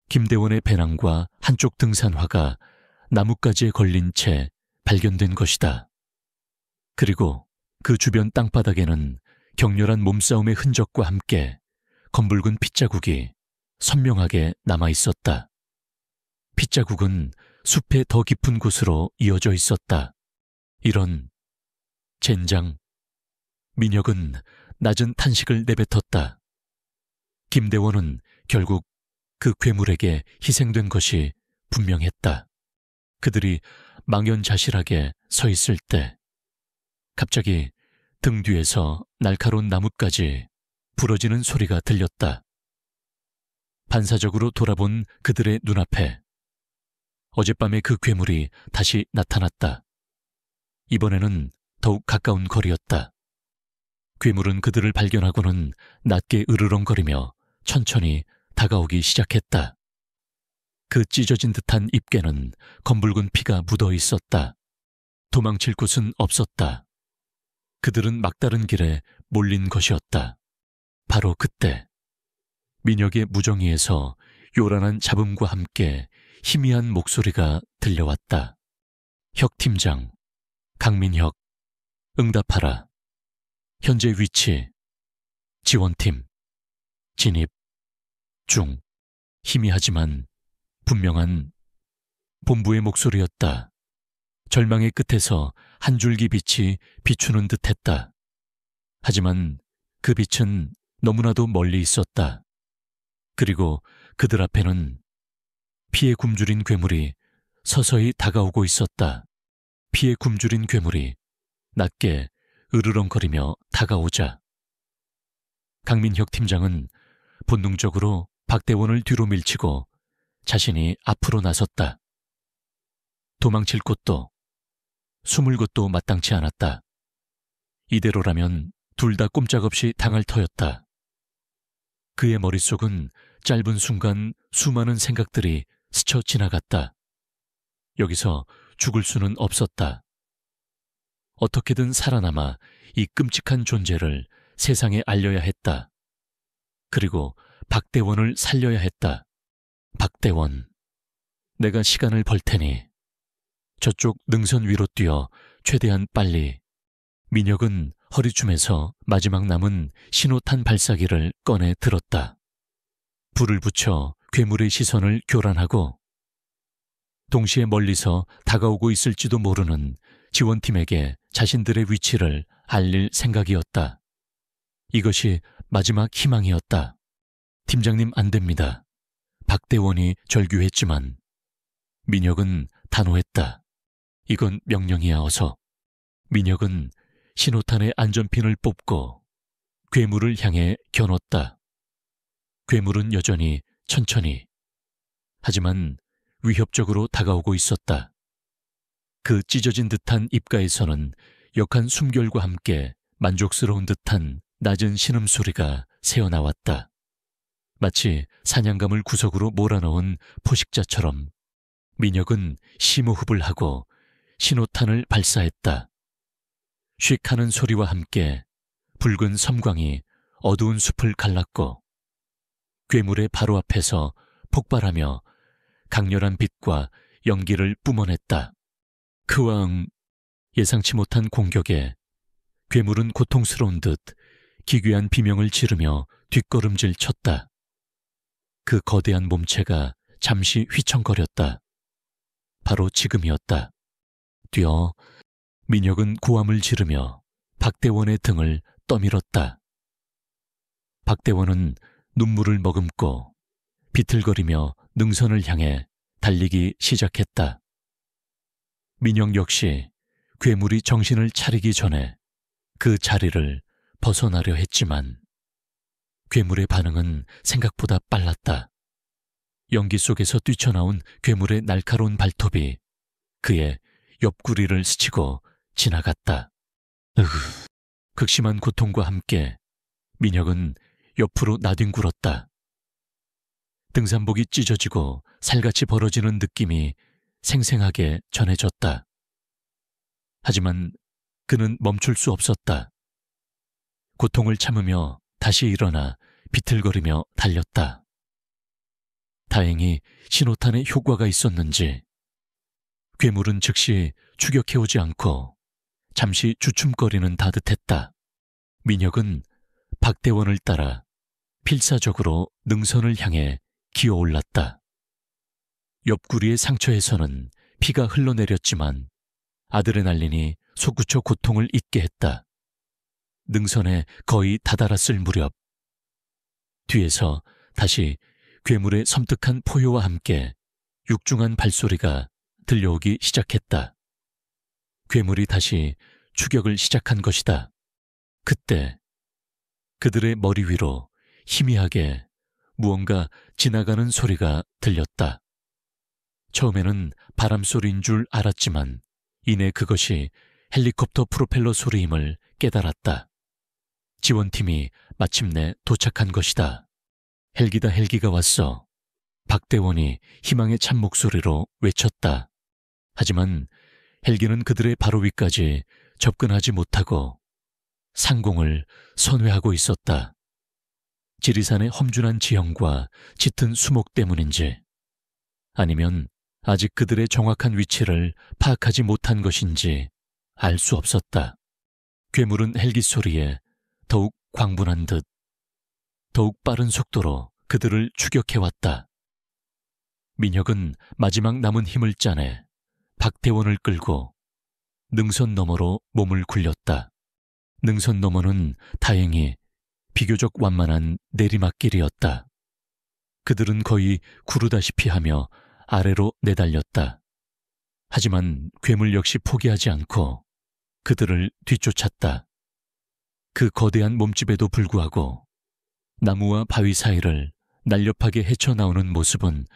김대원의 배낭과 한쪽 등산화가 나뭇가지에 걸린 채 발견된 것이다. 그리고 그 주변 땅바닥에는 격렬한 몸싸움의 흔적과 함께 검붉은 핏자국이 선명하게 남아 있었다. 핏자국은 숲의 더 깊은 곳으로 이어져 있었다. 이런 젠장. 민혁은 낮은 탄식을 내뱉었다. 김대원은 결국 그 괴물에게 희생된 것이 분명했다. 그들이 망연자실하게 서 있을 때 갑자기 등 뒤에서 날카로운 나뭇가지 부러지는 소리가 들렸다. 반사적으로 돌아본 그들의 눈앞에 어젯밤의 그 괴물이 다시 나타났다. 이번에는 더욱 가까운 거리였다. 괴물은 그들을 발견하고는 낮게 으르렁거리며 천천히 다가오기 시작했다. 그 찢어진 듯한 입게는 검붉은 피가 묻어 있었다. 도망칠 곳은 없었다. 그들은 막다른 길에 몰린 것이었다. 바로 그때 민혁의 무정이에서 요란한 잡음과 함께 희미한 목소리가 들려왔다. 혁 팀장, 강민혁, 응답하라. 현재 위치, 지원팀, 진입, 중. 희미하지만 분명한 본부의 목소리였다. 절망의 끝에서 한 줄기 빛이 비추는 듯했다. 하지만 그 빛은 너무나도 멀리 있었다. 그리고 그들 앞에는 피에 굶주린 괴물이 서서히 다가오고 있었다. 피에 굶주린 괴물이 낮게 으르렁거리며 다가오자 강민혁 팀장은 본능적으로 박대원을 뒤로 밀치고 자신이 앞으로 나섰다. 도망칠 곳도 숨을 곳도 마땅치 않았다. 이대로라면 둘 다 꼼짝없이 당할 터였다. 그의 머릿속은 짧은 순간 수많은 생각들이 스쳐 지나갔다. 여기서 죽을 수는 없었다. 어떻게든 살아남아 이 끔찍한 존재를 세상에 알려야 했다. 그리고 박대원을 살려야 했다. 박대원, 내가 시간을 벌 테니 저쪽 능선 위로 뛰어 최대한 빨리. 민혁은 허리춤에서 마지막 남은 신호탄 발사기를 꺼내 들었다. 불을 붙여 괴물의 시선을 교란하고 동시에 멀리서 다가오고 있을지도 모르는 지원팀에게 자신들의 위치를 알릴 생각이었다. 이것이 마지막 희망이었다. 팀장님 안 됩니다. 박대원이 절규했지만 민혁은 단호했다. 이건 명령이야 어서. 민혁은 신호탄의 안전핀을 뽑고 괴물을 향해 겨눴다. 괴물은 여전히 천천히, 하지만 위협적으로 다가오고 있었다. 그 찢어진 듯한 입가에서는 역한 숨결과 함께 만족스러운 듯한 낮은 신음소리가 새어나왔다. 마치 사냥감을 구석으로 몰아넣은 포식자처럼 민혁은 심호흡을 하고 신호탄을 발사했다. 쉭 하는 소리와 함께 붉은 섬광이 어두운 숲을 갈랐고 괴물의 바로 앞에서 폭발하며 강렬한 빛과 연기를 뿜어냈다. 크왕! 예상치 못한 공격에 괴물은 고통스러운 듯 기괴한 비명을 지르며 뒷걸음질 쳤다. 그 거대한 몸체가 잠시 휘청거렸다. 바로 지금이었다. 뛰어! 민혁은 고함을 지르며 박대원의 등을 떠밀었다. 박대원은 눈물을 머금고 비틀거리며 능선을 향해 달리기 시작했다. 민혁 역시 괴물이 정신을 차리기 전에 그 자리를 벗어나려 했지만 괴물의 반응은 생각보다 빨랐다. 연기 속에서 뛰쳐나온 괴물의 날카로운 발톱이 그의 옆구리를 스치고 지나갔다. 극심한 고통과 함께 민혁은 옆으로 나뒹굴었다. 등산복이 찢어지고 살같이 벌어지는 느낌이 생생하게 전해졌다. 하지만 그는 멈출 수 없었다. 고통을 참으며 다시 일어나 비틀거리며 달렸다. 다행히 신호탄에 효과가 있었는지 괴물은 즉시 추격해오지 않고 잠시 주춤거리는 듯했다. 민혁은 박대원을 따라 필사적으로 능선을 향해 기어올랐다. 옆구리의 상처에서는 피가 흘러내렸지만 아드레날린이 솟구쳐 고통을 잊게 했다. 능선에 거의 다다랐을 무렵 뒤에서 다시 괴물의 섬뜩한 포효와 함께 육중한 발소리가 들려오기 시작했다. 괴물이 다시 추격을 시작한 것이다. 그때 그들의 머리 위로 희미하게 무언가 지나가는 소리가 들렸다. 처음에는 바람소리인 줄 알았지만 이내 그것이 헬리콥터 프로펠러 소리임을 깨달았다. 지원팀이 마침내 도착한 것이다. 헬기다 헬기가 왔어. 박대원이 희망의 찬 목소리로 외쳤다. 하지만 헬기는 그들의 바로 위까지 접근하지 못하고 상공을 선회하고 있었다. 지리산의 험준한 지형과 짙은 수목 때문인지 아니면 아직 그들의 정확한 위치를 파악하지 못한 것인지 알 수 없었다. 괴물은 헬기 소리에 더욱 광분한 듯 더욱 빠른 속도로 그들을 추격해왔다. 민혁은 마지막 남은 힘을 짜내 박대원을 끌고 능선 너머로 몸을 굴렸다. 능선 너머는 다행히 비교적 완만한 내리막길이었다. 그들은 거의 구르다시피 하며 아래로 내달렸다. 하지만 괴물 역시 포기하지 않고 그들을 뒤쫓았다. 그 거대한 몸집에도 불구하고 나무와 바위 사이를 날렵하게 헤쳐나오는 모습은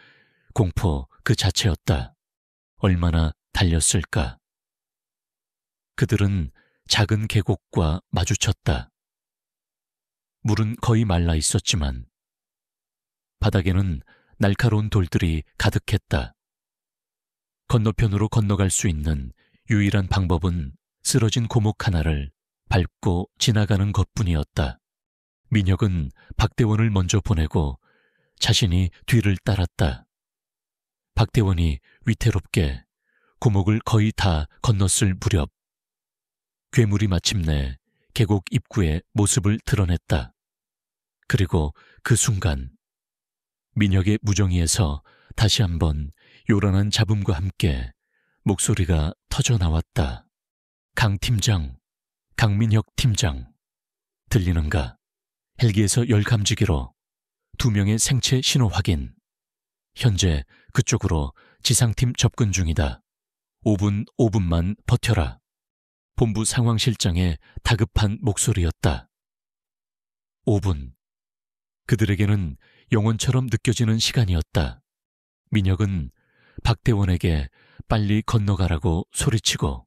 공포 그 자체였다. 얼마나 달렸을까? 그들은 작은 계곡과 마주쳤다. 물은 거의 말라 있었지만 바닥에는 날카로운 돌들이 가득했다. 건너편으로 건너갈 수 있는 유일한 방법은 쓰러진 고목 하나를 밟고 지나가는 것뿐이었다. 민혁은 박대원을 먼저 보내고 자신이 뒤를 따랐다. 박대원이 위태롭게 고목을 거의 다 건넜을 무렵 괴물이 마침내 계곡 입구에 모습을 드러냈다. 그리고 그 순간 민혁의 무정이에서 다시 한번 요란한 잡음과 함께 목소리가 터져 나왔다. 강 팀장, 강민혁 팀장. 들리는가? 헬기에서 열감지기로 2명의 생체 신호 확인. 현재 그쪽으로 지상팀 접근 중이다. 5분만 버텨라. 본부 상황실장의 다급한 목소리였다. 5분. 그들에게는 영원처럼 느껴지는 시간이었다. 민혁은 박대원에게 빨리 건너가라고 소리치고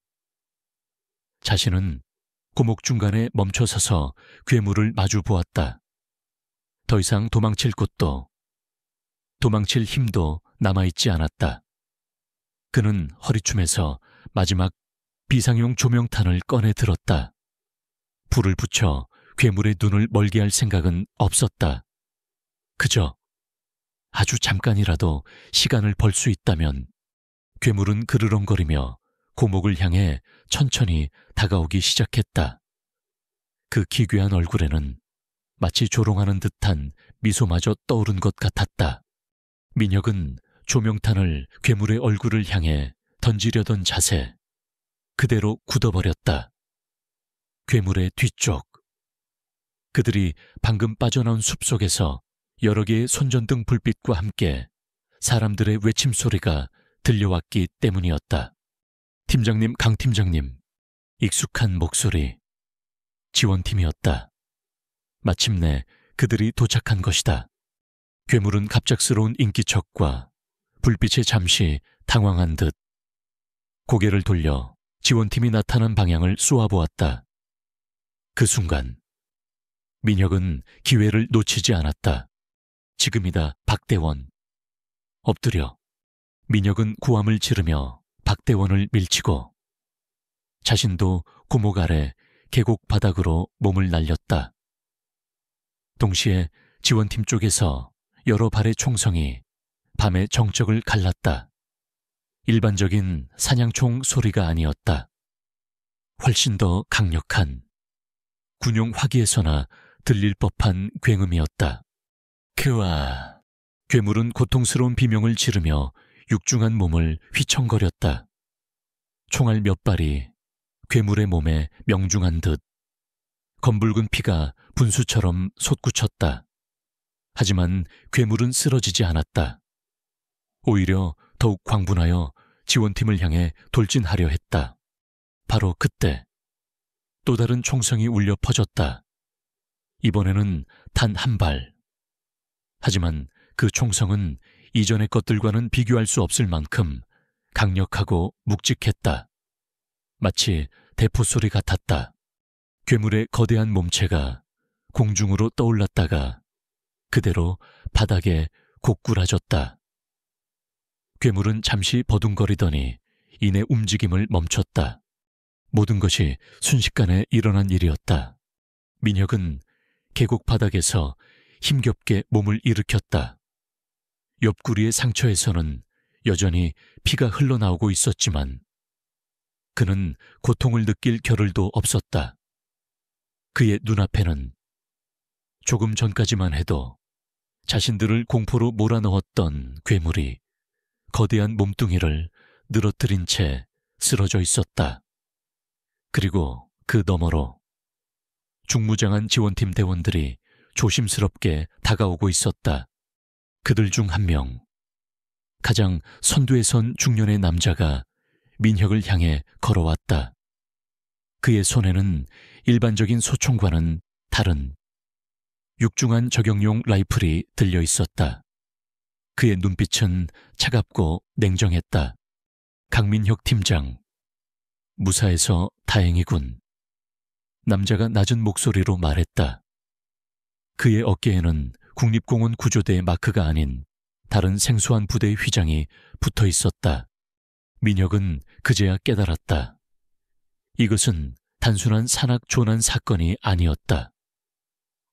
자신은 고목 중간에 멈춰서서 괴물을 마주 보았다. 더 이상 도망칠 곳도 도망칠 힘도 남아있지 않았다. 그는 허리춤에서 마지막 비상용 조명탄을 꺼내 들었다. 불을 붙여 괴물의 눈을 멀게 할 생각은 없었다. 그저 아주 잠깐이라도 시간을 벌 수 있다면. 괴물은 그르렁거리며 고목을 향해 천천히 다가오기 시작했다. 그 기괴한 얼굴에는 마치 조롱하는 듯한 미소마저 떠오른 것 같았다. 민혁은 조명탄을 괴물의 얼굴을 향해 던지려던 자세, 그대로 굳어버렸다. 괴물의 뒤쪽. 그들이 방금 빠져나온 숲속에서 여러 개의 손전등 불빛과 함께 사람들의 외침소리가 들려왔기 때문이었다. 팀장님, 강 팀장님. 익숙한 목소리. 지원팀이었다. 마침내 그들이 도착한 것이다. 괴물은 갑작스러운 인기척과 불빛에 잠시 당황한 듯 고개를 돌려 지원팀이 나타난 방향을 쏘아보았다. 그 순간 민혁은 기회를 놓치지 않았다. 지금이다, 박대원. 엎드려. 민혁은 고함을 지르며 박대원을 밀치고 자신도 고목 아래 계곡 바닥으로 몸을 날렸다. 동시에 지원팀 쪽에서 여러 발의 총성이 밤의 정적을 갈랐다. 일반적인 사냥총 소리가 아니었다. 훨씬 더 강력한 군용 화기에서나 들릴 법한 굉음이었다. 그와 괴물은 고통스러운 비명을 지르며 육중한 몸을 휘청거렸다. 총알 몇 발이 괴물의 몸에 명중한 듯 검붉은 피가 분수처럼 솟구쳤다. 하지만 괴물은 쓰러지지 않았다. 오히려 더욱 광분하여 지원팀을 향해 돌진하려 했다. 바로 그때 또 다른 총성이 울려 퍼졌다. 이번에는 단 한 발. 하지만 그 총성은 이전의 것들과는 비교할 수 없을 만큼 강력하고 묵직했다. 마치 대포 소리 같았다. 괴물의 거대한 몸체가 공중으로 떠올랐다가 그대로 바닥에 고꾸라졌다. 괴물은 잠시 버둥거리더니 이내 움직임을 멈췄다. 모든 것이 순식간에 일어난 일이었다. 민혁은 계곡 바닥에서 힘겹게 몸을 일으켰다. 옆구리의 상처에서는 여전히 피가 흘러나오고 있었지만 그는 고통을 느낄 겨를도 없었다. 그의 눈앞에는 조금 전까지만 해도 자신들을 공포로 몰아넣었던 괴물이 거대한 몸뚱이를 늘어뜨린 채 쓰러져 있었다. 그리고 그 너머로 중무장한 지원팀 대원들이 조심스럽게 다가오고 있었다. 그들 중 한 명, 가장 선두에 선 중년의 남자가 민혁을 향해 걸어왔다. 그의 손에는 일반적인 소총과는 다른 육중한 저격용 라이플이 들려 있었다. 그의 눈빛은 차갑고 냉정했다. 강민혁 팀장. 무사해서 다행이군. 남자가 낮은 목소리로 말했다. 그의 어깨에는 국립공원 구조대의 마크가 아닌 다른 생소한 부대의 휘장이 붙어 있었다. 민혁은 그제야 깨달았다. 이것은 단순한 산악 조난 사건이 아니었다.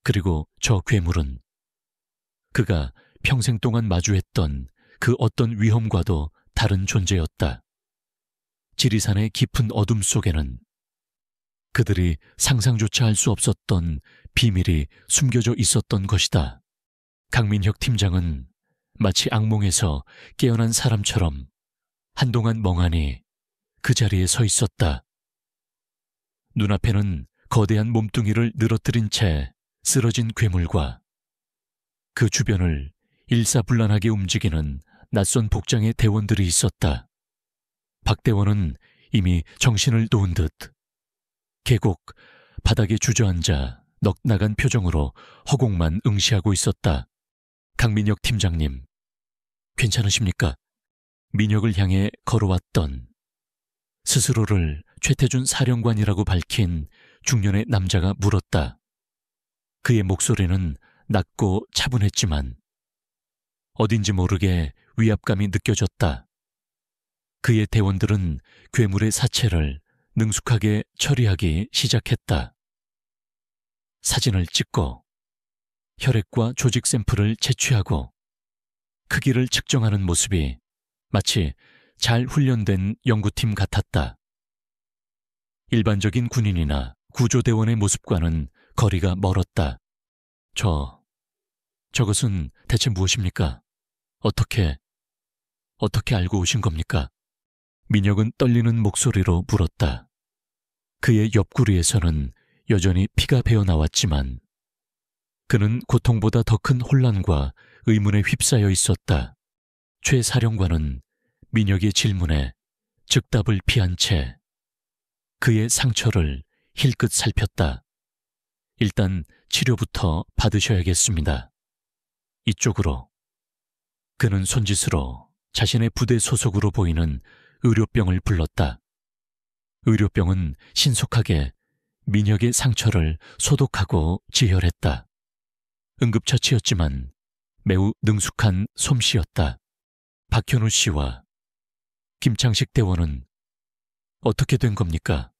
그리고 저 괴물은 그가 평생 동안 마주했던 그 어떤 위험과도 다른 존재였다. 지리산의 깊은 어둠 속에는 그들이 상상조차 할 수 없었던 비밀이 숨겨져 있었던 것이다. 강민혁 팀장은 마치 악몽에서 깨어난 사람처럼 한동안 멍하니 그 자리에 서 있었다. 눈앞에는 거대한 몸뚱이를 늘어뜨린 채 쓰러진 괴물과 그 주변을 일사불란하게 움직이는 낯선 복장의 대원들이 있었다. 박 대원은 이미 정신을 놓은 듯 계곡 바닥에 주저앉아 넋나간 표정으로 허공만 응시하고 있었다. 강민혁 팀장님, 괜찮으십니까? 민혁을 향해 걸어왔던 스스로를 최태준 사령관이라고 밝힌 중년의 남자가 물었다. 그의 목소리는 낮고 차분했지만 어딘지 모르게 위압감이 느껴졌다. 그의 대원들은 괴물의 사체를 능숙하게 처리하기 시작했다. 사진을 찍고 혈액과 조직 샘플을 채취하고 크기를 측정하는 모습이 마치 잘 훈련된 연구팀 같았다. 일반적인 군인이나 구조대원의 모습과는 거리가 멀었다. 저것은 대체 무엇입니까? 어떻게 알고 오신 겁니까? 민혁은 떨리는 목소리로 물었다. 그의 옆구리에서는 여전히 피가 배어 나왔지만 그는 고통보다 더 큰 혼란과 의문에 휩싸여 있었다. 최 사령관은 민혁의 질문에 즉답을 피한 채 그의 상처를 힐끗 살폈다. 일단 치료부터 받으셔야겠습니다. 이쪽으로. 그는 손짓으로 자신의 부대 소속으로 보이는 의료병을 불렀다. 의료병은 신속하게 민혁의 상처를 소독하고 지혈했다. 응급처치였지만 매우 능숙한 솜씨였다. 박현우 씨와 김창식 대원은 어떻게 된 겁니까?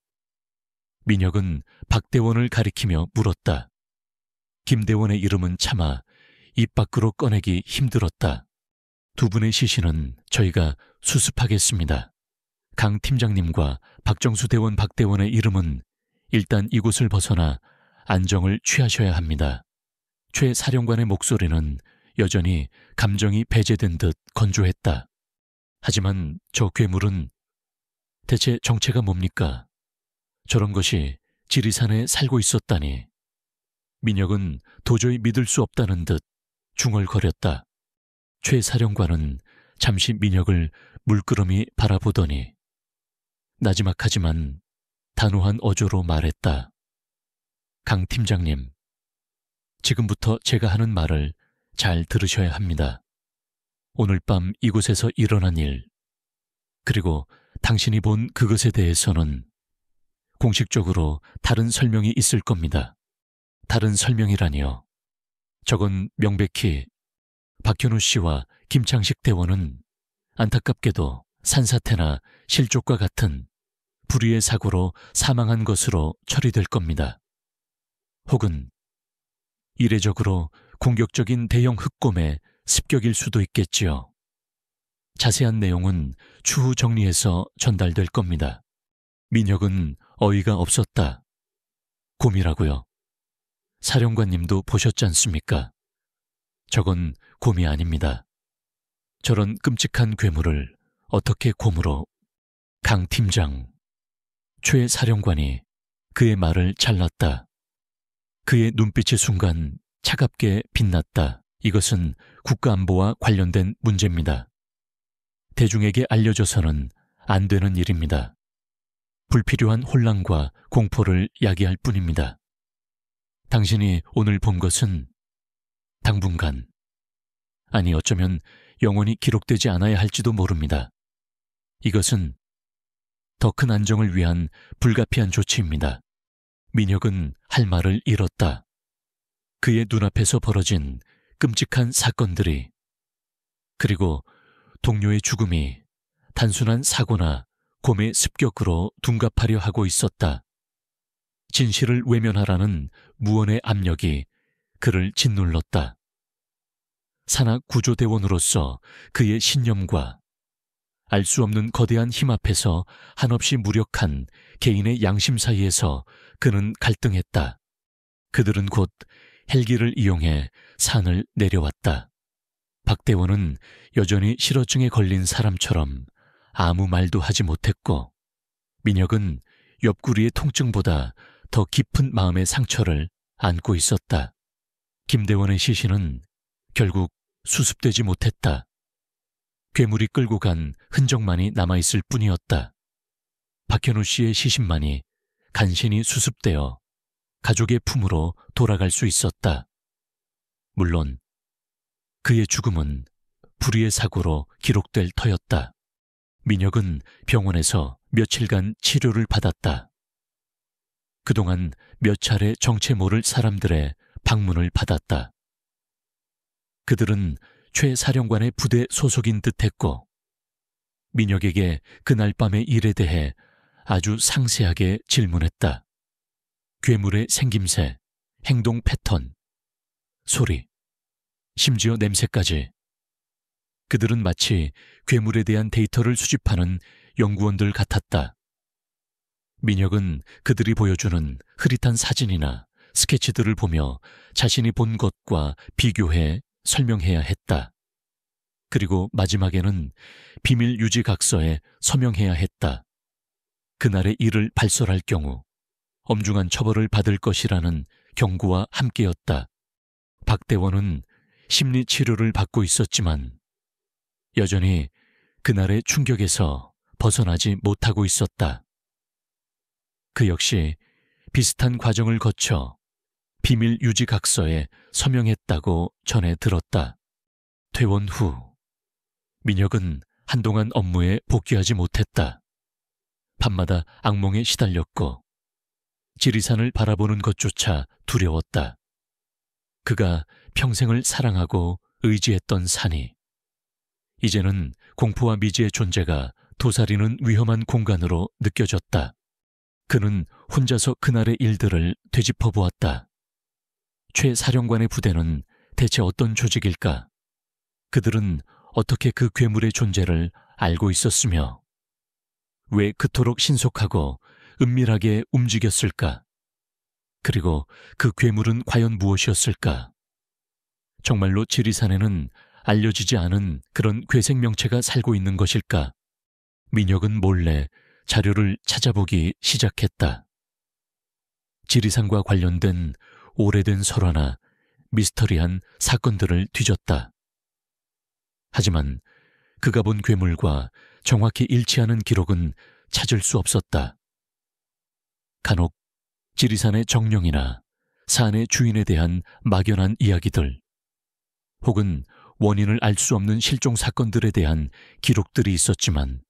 민혁은 박 대원을 가리키며 물었다. 김 대원의 이름은 차마 입 밖으로 꺼내기 힘들었다. 두 분의 시신은 저희가 수습하겠습니다. 강 팀장님과 박정수 대원 박 대원의 이름은 일단 이곳을 벗어나 안정을 취하셔야 합니다. 최 사령관의 목소리는 여전히 감정이 배제된 듯 건조했다. 하지만 저 괴물은 대체 정체가 뭡니까? 저런 것이 지리산에 살고 있었다니. 민혁은 도저히 믿을 수 없다는 듯 중얼거렸다. 최 사령관은 잠시 민혁을 물끄러미 바라보더니 나지막하지만 단호한 어조로 말했다. 강 팀장님, 지금부터 제가 하는 말을 잘 들으셔야 합니다. 오늘 밤 이곳에서 일어난 일, 그리고 당신이 본 그것에 대해서는 공식적으로 다른 설명이 있을 겁니다. 다른 설명이라니요. 저건 명백히 박현우 씨와 김창식 대원은 안타깝게도 산사태나 실족과 같은 불의의 사고로 사망한 것으로 처리될 겁니다. 혹은 이례적으로 공격적인 대형 흑곰의 습격일 수도 있겠지요. 자세한 내용은 추후 정리해서 전달될 겁니다. 민혁은 어이가 없었다. 곰이라고요. 사령관님도 보셨지 않습니까? 저건 곰이 아닙니다. 저런 끔찍한 괴물을 어떻게 곰으로... 강 팀장, 최 사령관이 그의 말을 잘랐다. 그의 눈빛이 순간 차갑게 빛났다. 이것은 국가안보와 관련된 문제입니다. 대중에게 알려져서는 안 되는 일입니다. 불필요한 혼란과 공포를 야기할 뿐입니다. 당신이 오늘 본 것은 당분간, 아니 어쩌면 영원히 기록되지 않아야 할지도 모릅니다. 이것은 더 큰 안정을 위한 불가피한 조치입니다. 민혁은 할 말을 잃었다. 그의 눈앞에서 벌어진 끔찍한 사건들이, 그리고 동료의 죽음이 단순한 사고나 곰의 습격으로 둔갑하려 하고 있었다. 진실을 외면하라는 무언의 압력이 그를 짓눌렀다. 산악 구조대원으로서 그의 신념과 알 수 없는 거대한 힘 앞에서 한없이 무력한 개인의 양심 사이에서 그는 갈등했다. 그들은 곧 헬기를 이용해 산을 내려왔다. 박대원은 여전히 실어증에 걸린 사람처럼 아무 말도 하지 못했고, 민혁은 옆구리의 통증보다 더 깊은 마음의 상처를 안고 있었다. 김대원의 시신은 결국 수습되지 못했다. 괴물이 끌고 간 흔적만이 남아있을 뿐이었다. 박현우 씨의 시신만이 간신히 수습되어 가족의 품으로 돌아갈 수 있었다. 물론 그의 죽음은 불의의 사고로 기록될 터였다. 민혁은 병원에서 며칠간 치료를 받았다. 그동안 몇 차례 정체 모를 사람들의 방문을 받았다. 그들은 최 사령관의 부대 소속인 듯했고, 민혁에게 그날 밤의 일에 대해 아주 상세하게 질문했다. 괴물의 생김새, 행동 패턴, 소리, 심지어 냄새까지. 그들은 마치 괴물에 대한 데이터를 수집하는 연구원들 같았다. 민혁은 그들이 보여주는 흐릿한 사진이나 스케치들을 보며 자신이 본 것과 비교해 설명해야 했다. 그리고 마지막에는 비밀 유지 각서에 서명해야 했다. 그날의 일을 발설할 경우 엄중한 처벌을 받을 것이라는 경고와 함께였다. 박대원은 심리치료를 받고 있었지만 여전히 그날의 충격에서 벗어나지 못하고 있었다. 그 역시 비슷한 과정을 거쳐 비밀 유지 각서에 서명했다고 전해 들었다. 퇴원 후 민혁은 한동안 업무에 복귀하지 못했다. 밤마다 악몽에 시달렸고 지리산을 바라보는 것조차 두려웠다. 그가 평생을 사랑하고 의지했던 산이 이제는 공포와 미지의 존재가 도사리는 위험한 공간으로 느껴졌다. 그는 혼자서 그날의 일들을 되짚어 보았다. 최 사령관의 부대는 대체 어떤 조직일까? 그들은 어떻게 그 괴물의 존재를 알고 있었으며 왜 그토록 신속하고 은밀하게 움직였을까? 그리고 그 괴물은 과연 무엇이었을까? 정말로 지리산에는 알려지지 않은 그런 괴생명체가 살고 있는 것일까? 민혁은 몰래 자료를 찾아보기 시작했다. 지리산과 관련된 오래된 설화나 미스터리한 사건들을 뒤졌다. 하지만 그가 본 괴물과 정확히 일치하는 기록은 찾을 수 없었다. 간혹 지리산의 정령이나 산의 주인에 대한 막연한 이야기들, 혹은 원인을 알 수 없는 실종 사건들에 대한 기록들이 있었지만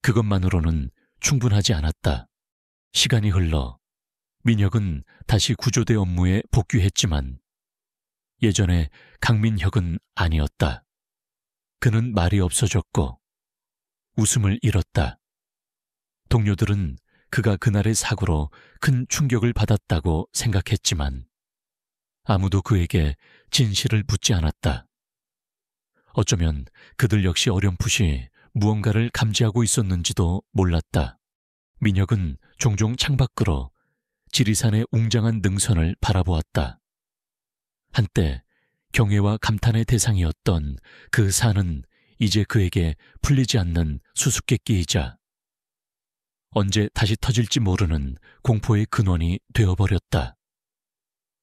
그것만으로는 충분하지 않았다. 시간이 흘러 민혁은 다시 구조대 업무에 복귀했지만 예전에 강민혁은 아니었다. 그는 말이 없어졌고 웃음을 잃었다. 동료들은 그가 그날의 사고로 큰 충격을 받았다고 생각했지만 아무도 그에게 진실을 묻지 않았다. 어쩌면 그들 역시 어렴풋이 무언가를 감지하고 있었는지도 몰랐다. 민혁은 종종 창밖으로 지리산의 웅장한 능선을 바라보았다. 한때 경애와 감탄의 대상이었던 그 산은 이제 그에게 풀리지 않는 수수께끼이자 언제 다시 터질지 모르는 공포의 근원이 되어버렸다.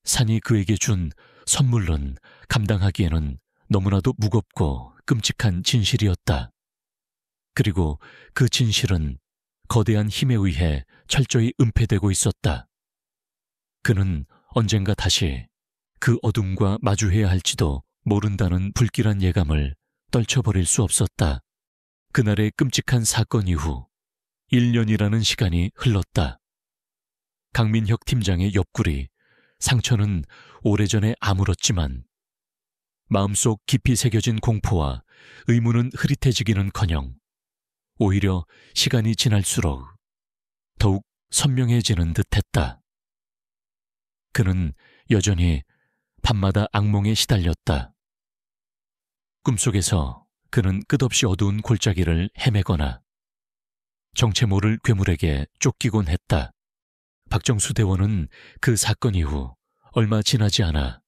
산이 그에게 준 선물은 감당하기에는 너무나도 무겁고 끔찍한 진실이었다. 그리고 그 진실은 거대한 힘에 의해 철저히 은폐되고 있었다. 그는 언젠가 다시 그 어둠과 마주해야 할지도 모른다는 불길한 예감을 떨쳐버릴 수 없었다. 그날의 끔찍한 사건 이후 1년이라는 시간이 흘렀다. 강민혁 팀장의 옆구리, 상처는 오래전에 아물었지만 마음속 깊이 새겨진 공포와 의문은 흐릿해지기는커녕 오히려 시간이 지날수록 더욱 선명해지는 듯했다. 그는 여전히 밤마다 악몽에 시달렸다. 꿈속에서 그는 끝없이 어두운 골짜기를 헤매거나 정체 모를 괴물에게 쫓기곤 했다. 박정수 대원은 그 사건 이후 얼마 지나지 않아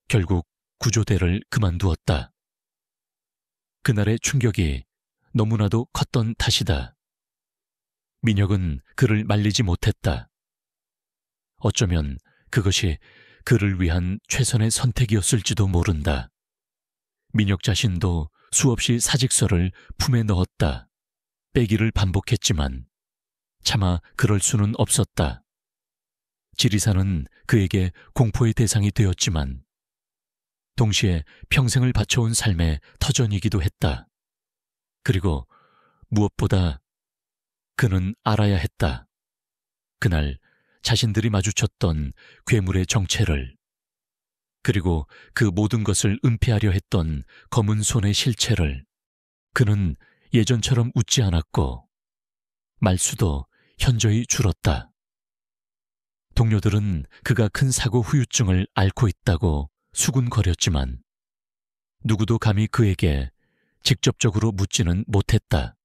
결국 구조대를 그만두었다. 그날의 충격이 너무나도 컸던 탓이다. 민혁은 그를 말리지 못했다. 어쩌면 그것이 그를 위한 최선의 선택이었을지도 모른다. 민혁 자신도 수없이 사직서를 품에 넣었다. 빼기를 반복했지만 차마 그럴 수는 없었다. 지리산은 그에게 공포의 대상이 되었지만 동시에 평생을 바쳐온 삶의 터전이기도 했다. 그리고 무엇보다 그는 알아야 했다. 그날 자신들이 마주쳤던 괴물의 정체를, 그리고 그 모든 것을 은폐하려 했던 검은 손의 실체를. 그는 예전처럼 웃지 않았고 말수도 현저히 줄었다. 동료들은 그가 큰 사고 후유증을 앓고 있다고 수군거렸지만 누구도 감히 그에게 직접적으로 묻지는 못했다.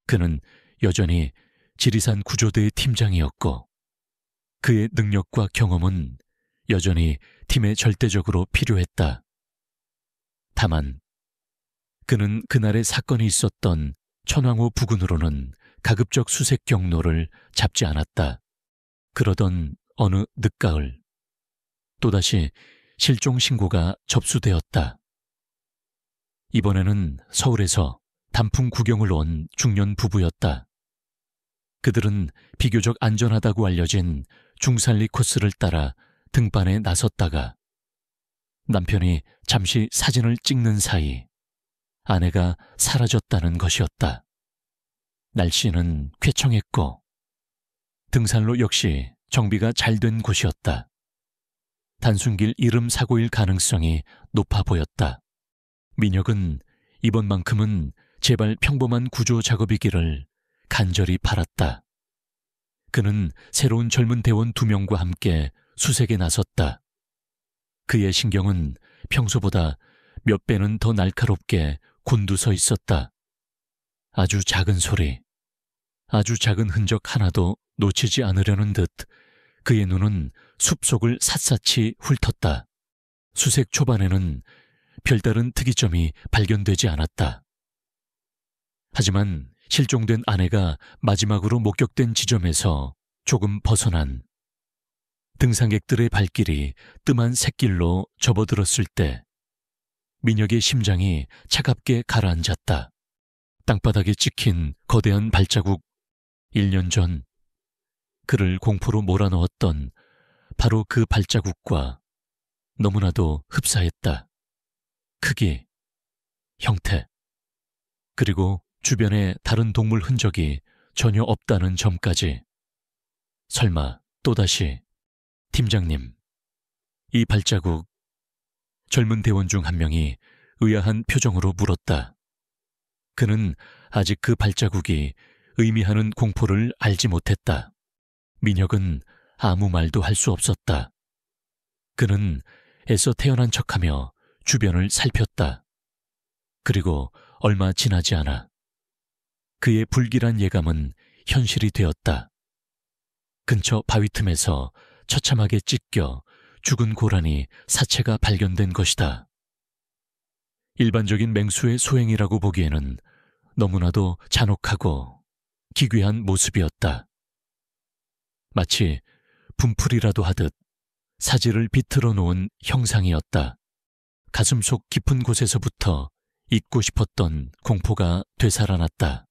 그는 여전히 지리산 구조대의 팀장이었고 그의 능력과 경험은 여전히 팀에 절대적으로 필요했다. 다만 그는 그날의 사건이 있었던 천왕호 부근으로는 가급적 수색 경로를 잡지 않았다. 그러던 어느 늦가을 또다시 실종 신고가 접수되었다. 이번에는 서울에서 단풍 구경을 온 중년 부부였다. 그들은 비교적 안전하다고 알려진 중산리 코스를 따라 등반에 나섰다가 남편이 잠시 사진을 찍는 사이 아내가 사라졌다는 것이었다. 날씨는 쾌청했고 등산로 역시 정비가 잘 된 곳이었다. 단순길 이름 사고일 가능성이 높아 보였다. 민혁은 이번만큼은 제발 평범한 구조 작업이기를 간절히 바랐다. 그는 새로운 젊은 대원 2명과 함께 수색에 나섰다. 그의 신경은 평소보다 몇 배는 더 날카롭게 곤두서 있었다. 아주 작은 소리, 아주 작은 흔적 하나도 놓치지 않으려는 듯 그의 눈은 숲속을 샅샅이 훑었다. 수색 초반에는 별다른 특이점이 발견되지 않았다. 하지만 실종된 아내가 마지막으로 목격된 지점에서 조금 벗어난 등산객들의 발길이 뜸한 샛길로 접어들었을 때 민혁의 심장이 차갑게 가라앉았다. 땅바닥에 찍힌 거대한 발자국, 1년 전 그를 공포로 몰아넣었던 바로 그 발자국과 너무나도 흡사했다. 크기, 형태, 그리고 주변에 다른 동물 흔적이 전혀 없다는 점까지. 설마 또다시 팀장님, 이 발자국. 젊은 대원 중 한 명이 의아한 표정으로 물었다. 그는 아직 그 발자국이 의미하는 공포를 알지 못했다. 민혁은 아무 말도 할 수 없었다. 그는 애써 태어난 척하며 주변을 살폈다. 그리고 얼마 지나지 않아 그의 불길한 예감은 현실이 되었다. 근처 바위 틈에서 처참하게 찢겨 죽은 고라니 사체가 발견된 것이다. 일반적인 맹수의 소행이라고 보기에는 너무나도 잔혹하고 기괴한 모습이었다. 마치 분풀이라도 하듯 사지를 비틀어 놓은 형상이었다. 가슴속 깊은 곳에서부터 잊고 싶었던 공포가 되살아났다.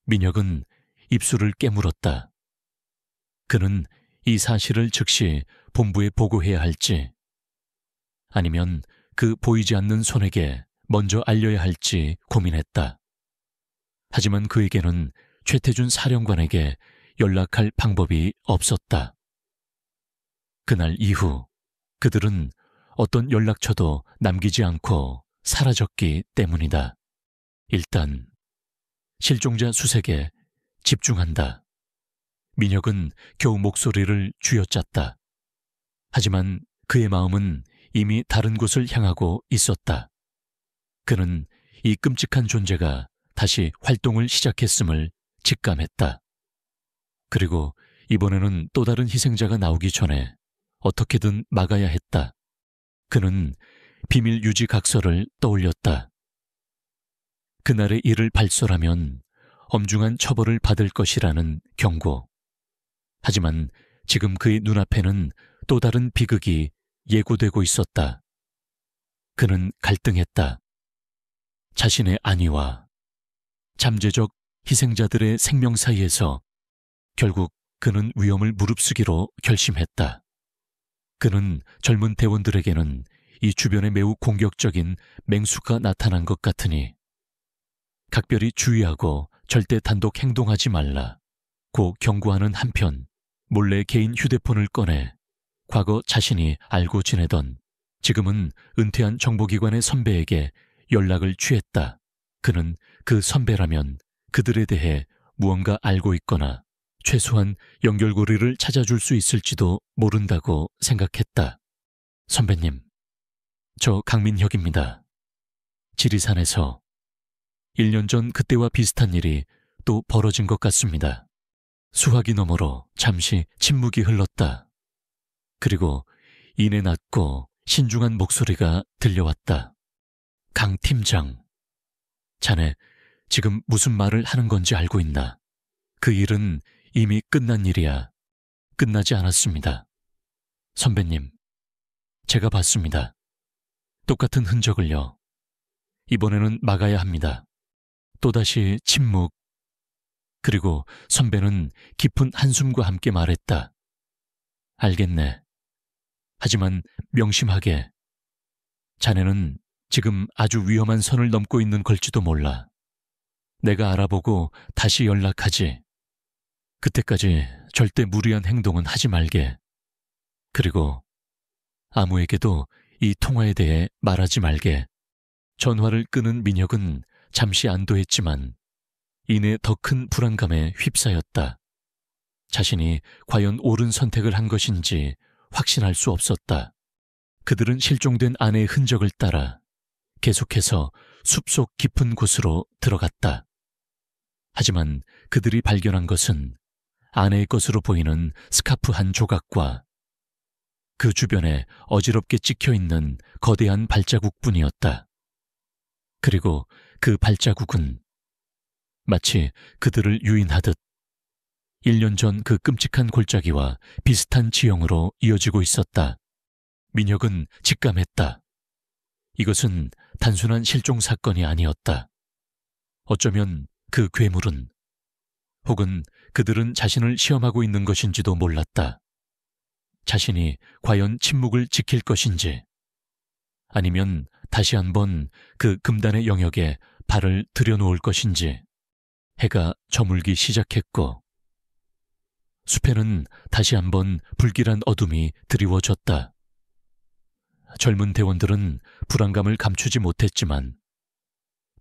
민혁은 입술을 깨물었다. 그는 이 사실을 즉시 본부에 보고해야 할지, 아니면 그 보이지 않는 손에게 먼저 알려야 할지 고민했다. 하지만 그에게는 최태준 사령관에게 연락할 방법이 없었다. 그날 이후 그들은 어떤 연락처도 남기지 않고 사라졌기 때문이다. 일단 실종자 수색에 집중한다. 민혁은 겨우 목소리를 쥐어짰다. 하지만 그의 마음은 이미 다른 곳을 향하고 있었다. 그는 이 끔찍한 존재가 다시 활동을 시작했음을 직감했다. 그리고 이번에는 또 다른 희생자가 나오기 전에 어떻게든 막아야 했다. 그는 비밀 유지 각서를 떠올렸다. 그날의 일을 발설하면 엄중한 처벌을 받을 것이라는 경고. 하지만 지금 그의 눈앞에는 또 다른 비극이 예고되고 있었다. 그는 갈등했다. 자신의 안위와 잠재적 희생자들의 생명 사이에서 결국 그는 위험을 무릅쓰기로 결심했다. 그는 젊은 대원들에게는 이 주변에 매우 공격적인 맹수가 나타난 것 같으니 각별히 주의하고 절대 단독 행동하지 말라 고 경고하는 한편 몰래 개인 휴대폰을 꺼내 과거 자신이 알고 지내던 지금은 은퇴한 정보기관의 선배에게 연락을 취했다. 그는 그 선배라면 그들에 대해 무언가 알고 있거나 최소한 연결고리를 찾아줄 수 있을지도 모른다고 생각했다. 선배님, 저 강민혁입니다. 지리산에서 1년 전 그때와 비슷한 일이 또 벌어진 것 같습니다. 수화기 너머로 잠시 침묵이 흘렀다. 그리고 이내 낮고 신중한 목소리가 들려왔다. 강 팀장, 자네 지금 무슨 말을 하는 건지 알고 있나? 그 일은 이미 끝난 일이야. 끝나지 않았습니다. 선배님, 제가 봤습니다. 똑같은 흔적을요. 이번에는 막아야 합니다. 또다시 침묵. 그리고 선배는 깊은 한숨과 함께 말했다. 알겠네. 하지만 명심하게. 자네는 지금 아주 위험한 선을 넘고 있는 걸지도 몰라. 내가 알아보고 다시 연락하지. 그때까지 절대 무리한 행동은 하지 말게. 그리고 아무에게도 이 통화에 대해 말하지 말게. 전화를 끄는 민혁은 잠시 안도했지만 이내 더 큰 불안감에 휩싸였다. 자신이 과연 옳은 선택을 한 것인지 확신할 수 없었다. 그들은 실종된 아내의 흔적을 따라 계속해서 숲속 깊은 곳으로 들어갔다. 하지만 그들이 발견한 것은 아내의 것으로 보이는 스카프 한 조각과 그 주변에 어지럽게 찍혀있는 거대한 발자국뿐이었다. 그리고 그 발자국은 마치 그들을 유인하듯 1년 전 그 끔찍한 골짜기와 비슷한 지형으로 이어지고 있었다. 민혁은 직감했다. 이것은 단순한 실종 사건이 아니었다. 어쩌면 그 괴물은 혹은 그들은 자신을 시험하고 있는 것인지도 몰랐다. 자신이 과연 침묵을 지킬 것인지 아니면 다시 한번 그 금단의 영역에 발을 들여놓을 것인지. 해가 저물기 시작했고 숲에는 다시 한번 불길한 어둠이 드리워졌다. 젊은 대원들은 불안감을 감추지 못했지만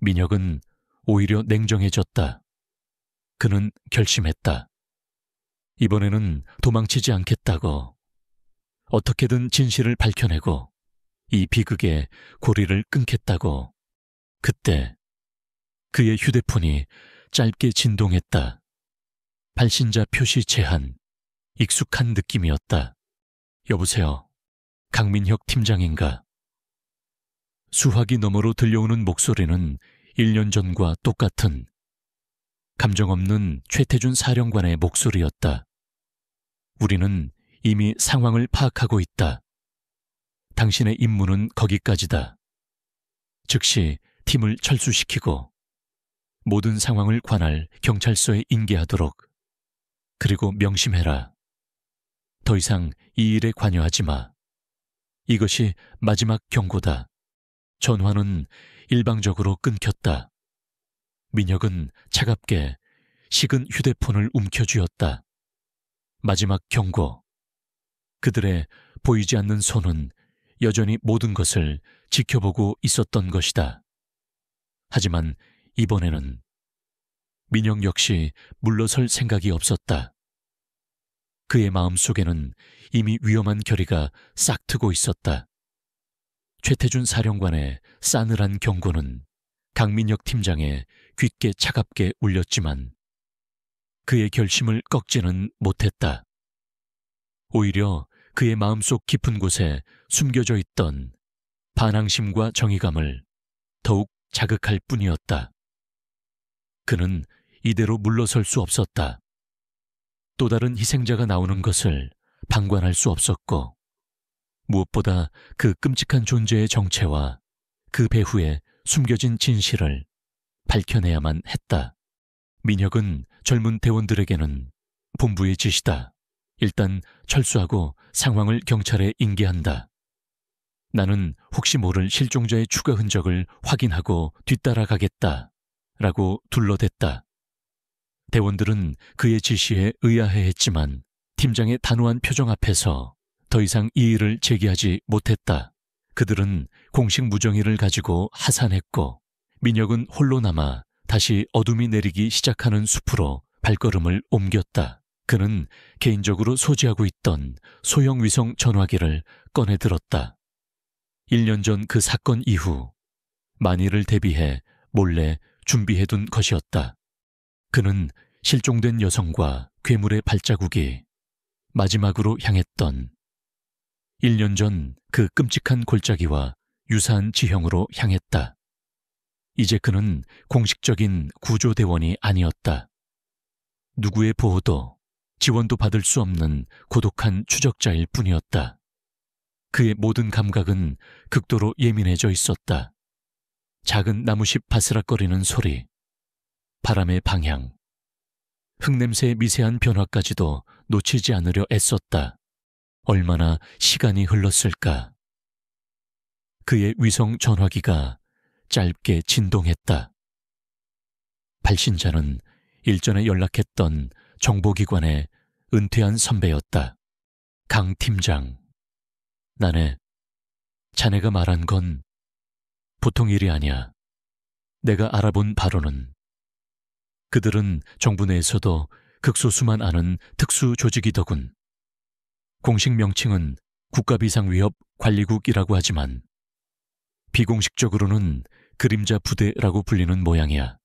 민혁은 오히려 냉정해졌다. 그는 결심했다. 이번에는 도망치지 않겠다고. 어떻게든 진실을 밝혀내고 이 비극의 고리를 끊겠다고. 그때 그의 휴대폰이 짧게 진동했다. 발신자 표시 제한. 익숙한 느낌이었다. 여보세요. 강민혁 팀장인가? 수화기 너머로 들려오는 목소리는 1년 전과 똑같은 감정 없는 최태준 사령관의 목소리였다. 우리는 이미 상황을 파악하고 있다. 당신의 임무는 거기까지다. 즉시 팀을 철수시키고 모든 상황을 관할 경찰서에 인계하도록. 그리고 명심해라. 더 이상 이 일에 관여하지 마. 이것이 마지막 경고다. 전화는 일방적으로 끊겼다. 민혁은 차갑게 식은 휴대폰을 움켜쥐었다. 마지막 경고. 그들의 보이지 않는 손은 여전히 모든 것을 지켜보고 있었던 것이다. 하지만 이번에는 민혁 역시 물러설 생각이 없었다. 그의 마음속에는 이미 위험한 결의가 싹트고 있었다. 최태준 사령관의 싸늘한 경고는 강민혁 팀장의 귓게 차갑게 울렸지만 그의 결심을 꺾지는 못했다. 오히려 그의 마음속 깊은 곳에 숨겨져 있던 반항심과 정의감을 더욱 자극할 뿐이었다. 그는 이대로 물러설 수 없었다. 또 다른 희생자가 나오는 것을 방관할 수 없었고, 무엇보다 그 끔찍한 존재의 정체와 그 배후에 숨겨진 진실을 밝혀내야만 했다. 민혁은 젊은 대원들에게는 본부의 지시다. 일단 철수하고 상황을 경찰에 인계한다. 나는 혹시 모를 실종자의 추가 흔적을 확인하고 뒤따라가겠다. 라고 둘러댔다. 대원들은 그의 지시에 의아해했지만 팀장의 단호한 표정 앞에서 더 이상 이의를 제기하지 못했다. 그들은 공식 무정의를 가지고 하산했고 민혁은 홀로 남아 다시 어둠이 내리기 시작하는 숲으로 발걸음을 옮겼다. 그는 개인적으로 소지하고 있던 소형 위성 전화기를 꺼내 들었다. 1년 전 그 사건 이후 만일을 대비해 몰래 준비해둔 것이었다. 그는 실종된 여성과 괴물의 발자국이 마지막으로 향했던 1년 전 그 끔찍한 골짜기와 유사한 지형으로 향했다. 이제 그는 공식적인 구조대원이 아니었다. 누구의 보호도 지원도 받을 수 없는 고독한 추적자일 뿐이었다. 그의 모든 감각은 극도로 예민해져 있었다. 작은 나무잎 바스락거리는 소리, 바람의 방향, 흙냄새의 미세한 변화까지도 놓치지 않으려 애썼다. 얼마나 시간이 흘렀을까. 그의 위성 전화기가 짧게 진동했다. 발신자는 일전에 연락했던 정보기관의 은퇴한 선배였다. 강 팀장. 나네, 자네가 말한 건 보통 일이 아니야. 내가 알아본 바로는 그들은 정부 내에서도 극소수만 아는 특수 조직이더군. 공식 명칭은 국가비상위협관리국이라고 하지만 비공식적으로는 그림자 부대라고 불리는 모양이야.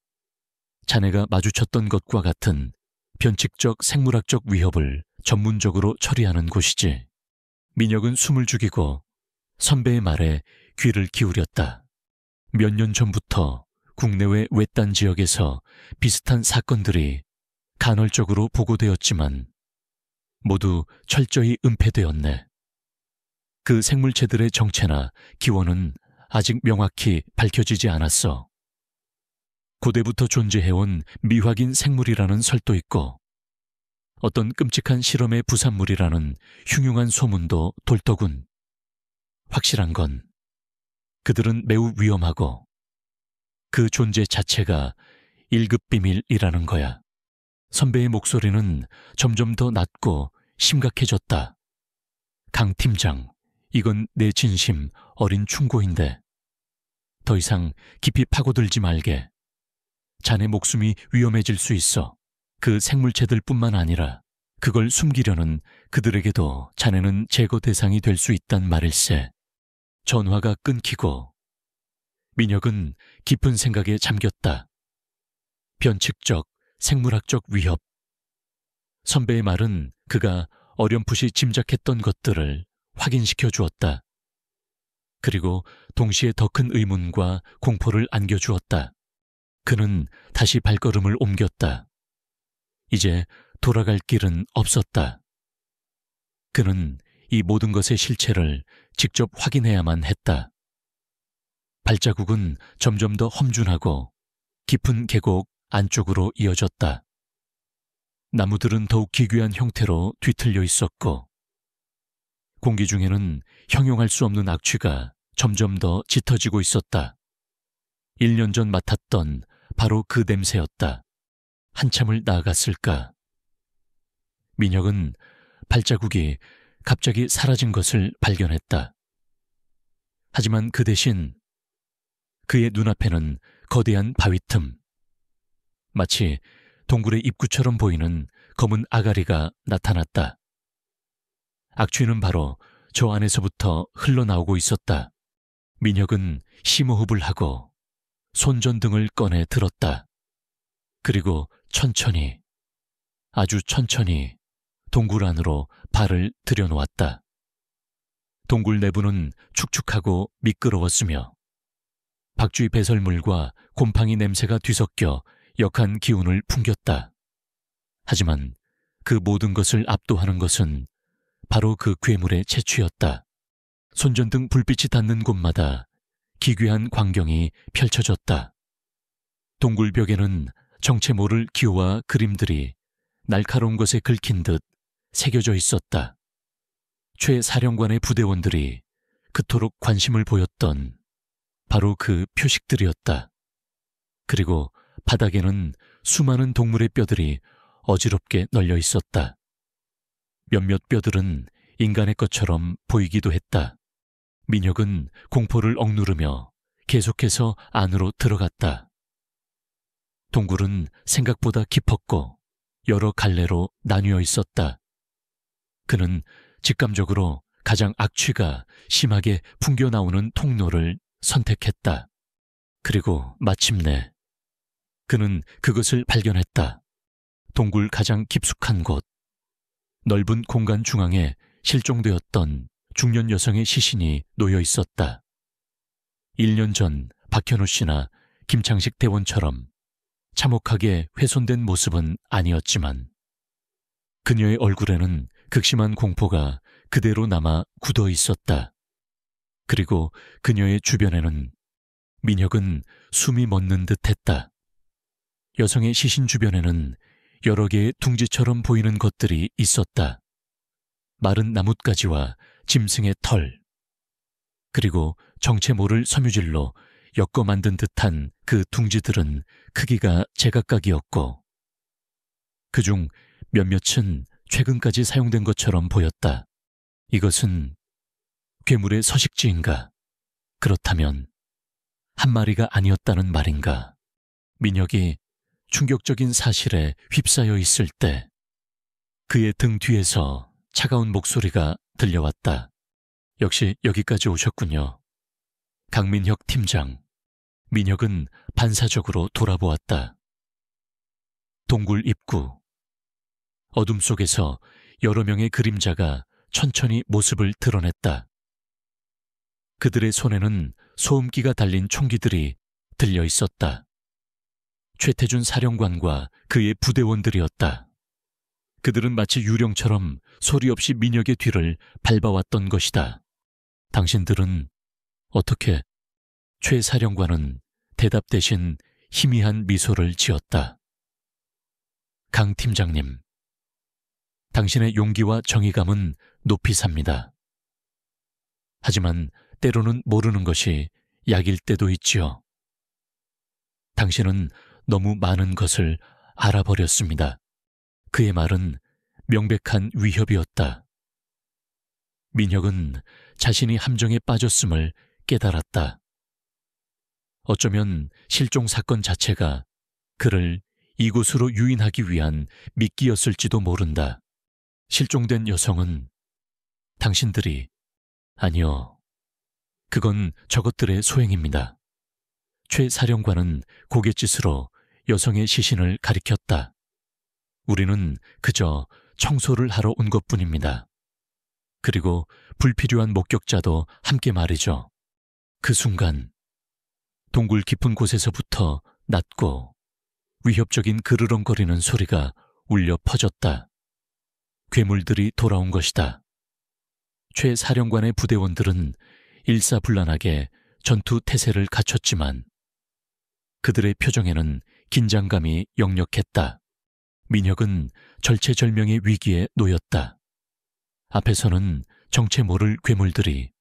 자네가 마주쳤던 것과 같은 변칙적 생물학적 위협을 전문적으로 처리하는 곳이지. 민혁은 숨을 죽이고 선배의 말에 귀를 기울였다. 몇 년 전부터 국내외 외딴 지역에서 비슷한 사건들이 간헐적으로 보고되었지만 모두 철저히 은폐되었네. 그 생물체들의 정체나 기원은 아직 명확히 밝혀지지 않았어. 고대부터 존재해온 미확인 생물이라는 설도 있고 어떤 끔찍한 실험의 부산물이라는 흉흉한 소문도 돌더군. 확실한 건 그들은 매우 위험하고 그 존재 자체가 1급 비밀이라는 거야. 선배의 목소리는 점점 더 낮고 심각해졌다. 강 팀장, 이건 내 진심 어린 충고인데 더 이상 깊이 파고들지 말게. 자네 목숨이 위험해질 수 있어. 그 생물체들 뿐만 아니라 그걸 숨기려는 그들에게도 자네는 제거 대상이 될 수 있단 말일세. 전화가 끊기고 민혁은 깊은 생각에 잠겼다. 변칙적, 생물학적 위협. 선배의 말은 그가 어렴풋이 짐작했던 것들을 확인시켜 주었다. 그리고 동시에 더 큰 의문과 공포를 안겨주었다. 그는 다시 발걸음을 옮겼다. 이제 돌아갈 길은 없었다. 그는 이 모든 것의 실체를 직접 확인해야만 했다. 발자국은 점점 더 험준하고 깊은 계곡 안쪽으로 이어졌다. 나무들은 더욱 기괴한 형태로 뒤틀려 있었고 공기 중에는 형용할 수 없는 악취가 점점 더 짙어지고 있었다. 1년 전 맡았던 바로 그 냄새였다. 한참을 나아갔을까. 민혁은 발자국이 갑자기 사라진 것을 발견했다. 하지만 그 대신 그의 눈앞에는 거대한 바위 틈, 마치 동굴의 입구처럼 보이는 검은 아가리가 나타났다. 악취는 바로 저 안에서부터 흘러나오고 있었다. 민혁은 심호흡을 하고 손전등을 꺼내 들었다. 그리고 천천히, 아주 천천히 동굴 안으로 발을 들여놓았다. 동굴 내부는 축축하고 미끄러웠으며 박쥐 배설물과 곰팡이 냄새가 뒤섞여 역한 기운을 풍겼다. 하지만 그 모든 것을 압도하는 것은 바로 그 괴물의 채취였다. 손전등 불빛이 닿는 곳마다 기괴한 광경이 펼쳐졌다. 동굴벽에는 정체 모를 기호와 그림들이 날카로운 것에 긁힌 듯 새겨져 있었다. 최 사령관의 부대원들이 그토록 관심을 보였던 바로 그 표식들이었다. 그리고 바닥에는 수많은 동물의 뼈들이 어지럽게 널려 있었다. 몇몇 뼈들은 인간의 것처럼 보이기도 했다. 민혁은 공포를 억누르며 계속해서 안으로 들어갔다. 동굴은 생각보다 깊었고 여러 갈래로 나뉘어 있었다. 그는 직감적으로 가장 악취가 심하게 풍겨나오는 통로를 선택했다. 그리고 마침내 그는 그것을 발견했다. 동굴 가장 깊숙한 곳, 넓은 공간 중앙에 실종되었던 중년 여성의 시신이 놓여 있었다. 1년 전 박현우 씨나 김창식 대원처럼 참혹하게 훼손된 모습은 아니었지만 그녀의 얼굴에는 극심한 공포가 그대로 남아 굳어 있었다. 그리고 그녀의 주변에는 민혁은 숨이 멎는 듯했다. 여성의 시신 주변에는 여러 개의 둥지처럼 보이는 것들이 있었다. 마른 나뭇가지와 짐승의 털, 그리고 정체 모를 섬유질로 엮어 만든 듯한 그 둥지들은 크기가 제각각이었고 그중 몇몇은 최근까지 사용된 것처럼 보였다. 이것은 괴물의 서식지인가? 그렇다면 한 마리가 아니었다는 말인가? 민혁이 충격적인 사실에 휩싸여 있을 때 그의 등 뒤에서 차가운 목소리가 들려왔다. 역시 여기까지 오셨군요. 강민혁 팀장. 민혁은 반사적으로 돌아보았다. 동굴 입구. 어둠 속에서 여러 명의 그림자가 천천히 모습을 드러냈다. 그들의 손에는 소음기가 달린 총기들이 들려 있었다. 최태준 사령관과 그의 부대원들이었다. 그들은 마치 유령처럼 소리 없이 민혁의 뒤를 밟아왔던 것이다. 당신들은 어떻게? 최 사령관은 대답 대신 희미한 미소를 지었다. 강 팀장님, 당신의 용기와 정의감은 높이 삽니다. 하지만 때로는 모르는 것이 약일 때도 있지요. 당신은 너무 많은 것을 알아버렸습니다. 그의 말은 명백한 위협이었다. 민혁은 자신이 함정에 빠졌음을 깨달았다. 어쩌면 실종 사건 자체가 그를 이곳으로 유인하기 위한 미끼였을지도 모른다. 실종된 여성은 당신들이, 아니요, 그건 저것들의 소행입니다. 최 사령관은 고갯짓으로 여성의 시신을 가리켰다. 우리는 그저 청소를 하러 온 것뿐입니다. 그리고 불필요한 목격자도 함께 말이죠. 그 순간 동굴 깊은 곳에서부터 낮고 위협적인 그르렁거리는 소리가 울려 퍼졌다. 괴물들이 돌아온 것이다. 최 사령관의 부대원들은 일사불란하게 전투 태세를 갖췄지만 그들의 표정에는 긴장감이 역력했다. 민혁은 절체절명의 위기에 놓였다. 앞에서는 정체 모를 괴물들이,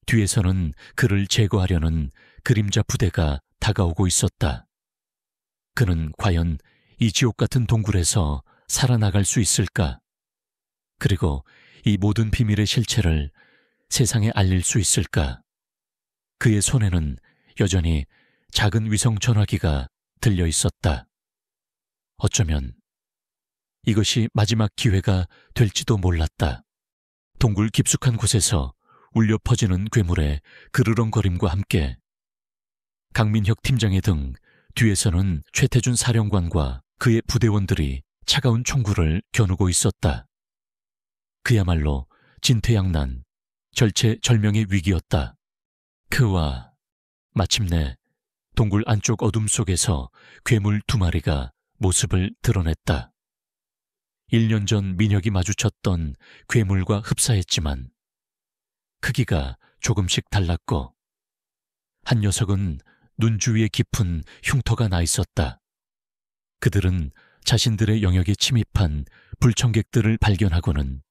뒤에서는 그를 제거하려는 그림자 부대가 다가오고 있었다. 그는 과연 이 지옥 같은 동굴에서 살아나갈 수 있을까? 그리고 이 모든 비밀의 실체를 세상에 알릴 수 있을까? 그의 손에는 여전히 작은 위성 전화기가 들려 있었다. 어쩌면 이것이 마지막 기회가 될지도 몰랐다. 동굴 깊숙한 곳에서 울려 퍼지는 괴물의 그르렁거림과 함께 강민혁 팀장의 등 뒤에서는 최태준 사령관과 그의 부대원들이 차가운 총구를 겨누고 있었다. 그야말로 진퇴양난, 절체절명의 위기였다. 그와 마침내 동굴 안쪽 어둠 속에서 괴물 2마리가 모습을 드러냈다. 1년 전 민혁이 마주쳤던 괴물과 흡사했지만 크기가 조금씩 달랐고 한 녀석은 눈 주위에 깊은 흉터가 나 있었다. 그들은 자신들의 영역에 침입한 불청객들을 발견하고는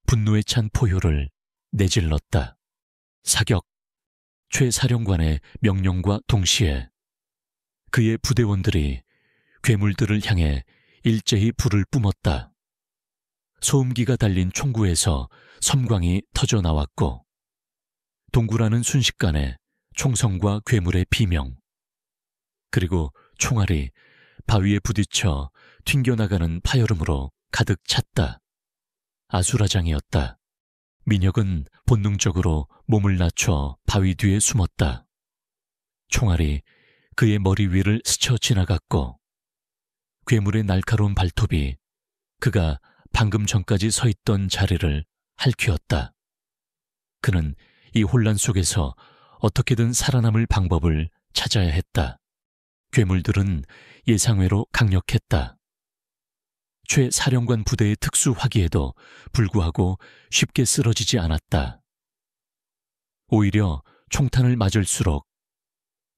분노에 찬 포효를 내질렀다. 사격! 최 사령관의 명령과 동시에 그의 부대원들이 괴물들을 향해 일제히 불을 뿜었다. 소음기가 달린 총구에서 섬광이 터져 나왔고 동굴안은 순식간에 총성과 괴물의 비명, 그리고 총알이 바위에 부딪혀 튕겨나가는 파열음으로 가득 찼다. 아수라장이었다. 민혁은 본능적으로 몸을 낮춰 바위 뒤에 숨었다. 총알이 그의 머리 위를 스쳐 지나갔고 괴물의 날카로운 발톱이 그가 방금 전까지 서 있던 자리를 핥히었다. 그는 이 혼란 속에서 어떻게든 살아남을 방법을 찾아야 했다. 괴물들은 예상외로 강력했다. 최 사령관 부대의 특수 화기에도 불구하고 쉽게 쓰러지지 않았다. 오히려 총탄을 맞을수록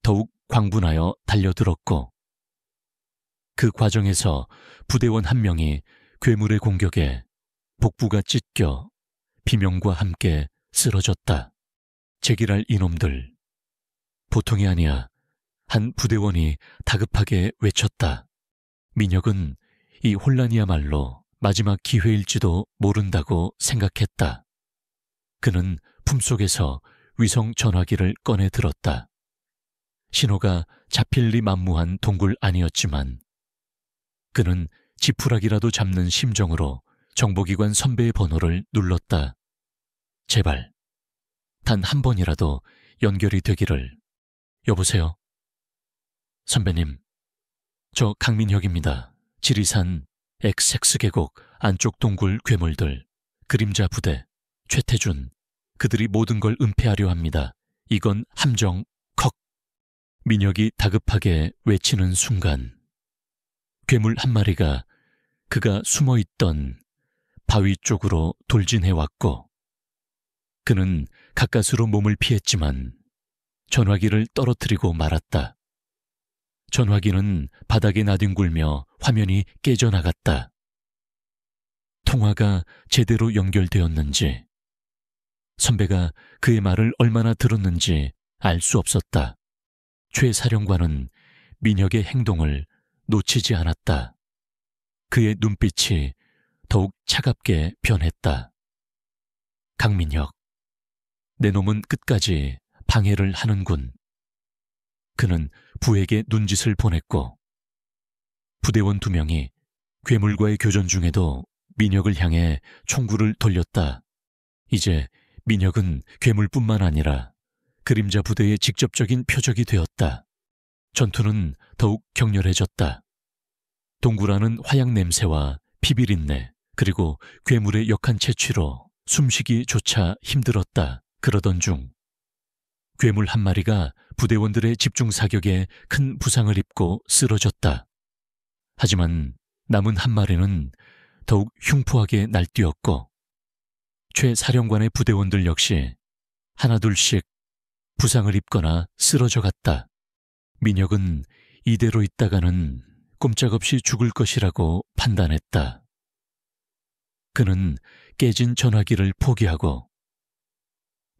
더욱 광분하여 달려들었고 그 과정에서 부대원 한 명이 괴물의 공격에 복부가 찢겨 비명과 함께 쓰러졌다. 제기랄 이놈들. 보통이 아니야. 한 부대원이 다급하게 외쳤다. 민혁은 이 혼란이야말로 마지막 기회일지도 모른다고 생각했다. 그는 품속에서 위성 전화기를 꺼내 들었다. 신호가 잡힐 리 만무한 동굴 아니었지만 그는 지푸라기라도 잡는 심정으로 정보기관 선배의 번호를 눌렀다. 제발 단 한 번이라도 연결이 되기를. 여보세요? 선배님, 저 강민혁입니다. 지리산 XX 계곡 안쪽 동굴 괴물들, 그림자 부대, 최태준, 그들이 모든 걸 은폐하려 합니다. 이건 함정, 컥. 민혁이 다급하게 외치는 순간 괴물 한 마리가 그가 숨어있던 바위 쪽으로 돌진해왔고 그는 가까스로 몸을 피했지만 전화기를 떨어뜨리고 말았다. 전화기는 바닥에 나뒹굴며 화면이 깨져나갔다. 통화가 제대로 연결되었는지 선배가 그의 말을 얼마나 들었는지 알 수 없었다. 최 사령관은 민혁의 행동을 놓치지 않았다. 그의 눈빛이 더욱 차갑게 변했다. 강민혁, 내 놈은 끝까지 방해를 하는군. 그는 부에게 눈짓을 보냈고 부대원 2명이 괴물과의 교전 중에도 민혁을 향해 총구를 돌렸다. 이제 민혁은 괴물뿐만 아니라 그림자 부대의 직접적인 표적이 되었다. 전투는 더욱 격렬해졌다. 동굴안은 화약 냄새와 피비린내 그리고 괴물의 역한 채취로 숨쉬기조차 힘들었다. 그러던 중 괴물 한 마리가 부대원들의 집중 사격에 큰 부상을 입고 쓰러졌다. 하지만 남은 한 마리는 더욱 흉포하게 날뛰었고 최 사령관의 부대원들 역시 하나둘씩 부상을 입거나 쓰러져 갔다. 민혁은 이대로 있다가는 꼼짝없이 죽을 것이라고 판단했다. 그는 깨진 전화기를 포기하고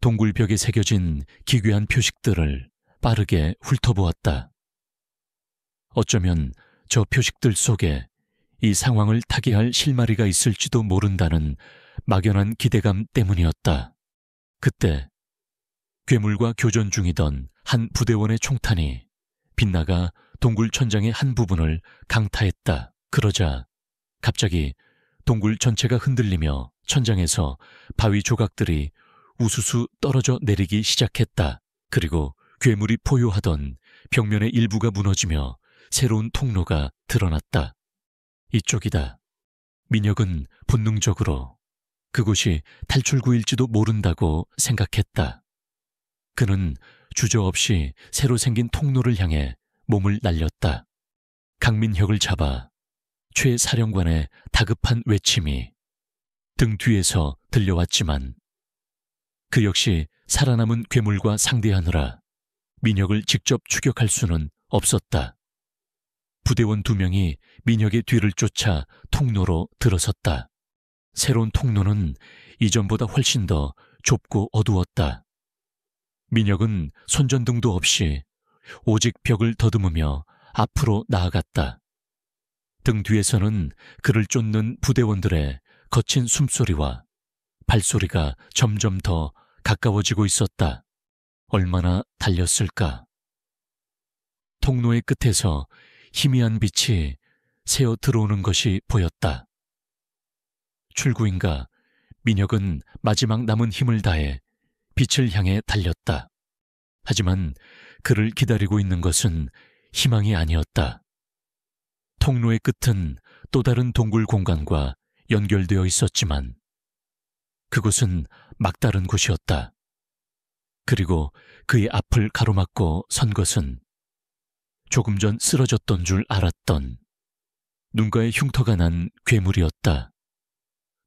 동굴벽에 새겨진 기괴한 표식들을 빠르게 훑어보았다. 어쩌면 저 표식들 속에 이 상황을 타개할 실마리가 있을지도 모른다는 막연한 기대감 때문이었다. 그때 괴물과 교전 중이던 한 부대원의 총탄이 빗나가 동굴 천장의 한 부분을 강타했다. 그러자 갑자기 동굴 전체가 흔들리며 천장에서 바위 조각들이 우수수 떨어져 내리기 시작했다. 그리고 괴물이 포효하던 벽면의 일부가 무너지며 새로운 통로가 드러났다. 이쪽이다. 민혁은 본능적으로 그곳이 탈출구일지도 모른다고 생각했다. 그는 주저없이 새로 생긴 통로를 향해 몸을 날렸다. 강민혁을 잡아 최 사령관의 다급한 외침이 등 뒤에서 들려왔지만 그 역시 살아남은 괴물과 상대하느라 민혁을 직접 추격할 수는 없었다. 부대원 2명이 민혁의 뒤를 쫓아 통로로 들어섰다. 새로운 통로는 이전보다 훨씬 더 좁고 어두웠다. 민혁은 손전등도 없이 오직 벽을 더듬으며 앞으로 나아갔다. 등 뒤에서는 그를 쫓는 부대원들의 거친 숨소리와 발소리가 점점 더 가까워지고 있었다. 얼마나 달렸을까? 통로의 끝에서 희미한 빛이 새어 들어오는 것이 보였다. 출구인가 민혁은 마지막 남은 힘을 다해 빛을 향해 달렸다. 하지만 그를 기다리고 있는 것은 희망이 아니었다. 통로의 끝은 또 다른 동굴 공간과 연결되어 있었지만 그곳은 막다른 곳이었다. 그리고 그의 앞을 가로막고 선 것은 조금 전 쓰러졌던 줄 알았던 눈가에 흉터가 난 괴물이었다.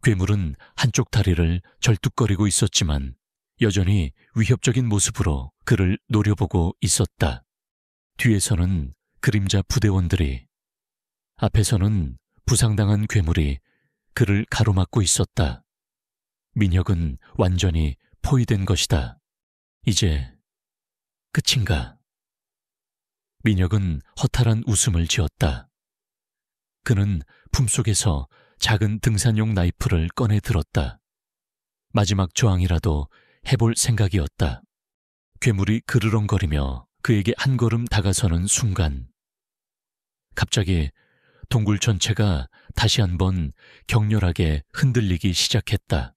괴물은 한쪽 다리를 절뚝거리고 있었지만 여전히 위협적인 모습으로 그를 노려보고 있었다. 뒤에서는 그림자 부대원들이, 앞에서는 부상당한 괴물이 그를 가로막고 있었다. 민혁은 완전히 포위된 것이다. 이제 끝인가? 민혁은 허탈한 웃음을 지었다. 그는 품속에서 작은 등산용 나이프를 꺼내 들었다. 마지막 저항이라도 해볼 생각이었다. 괴물이 그르렁거리며 그에게 한 걸음 다가서는 순간 갑자기 동굴 전체가 다시 한번 격렬하게 흔들리기 시작했다.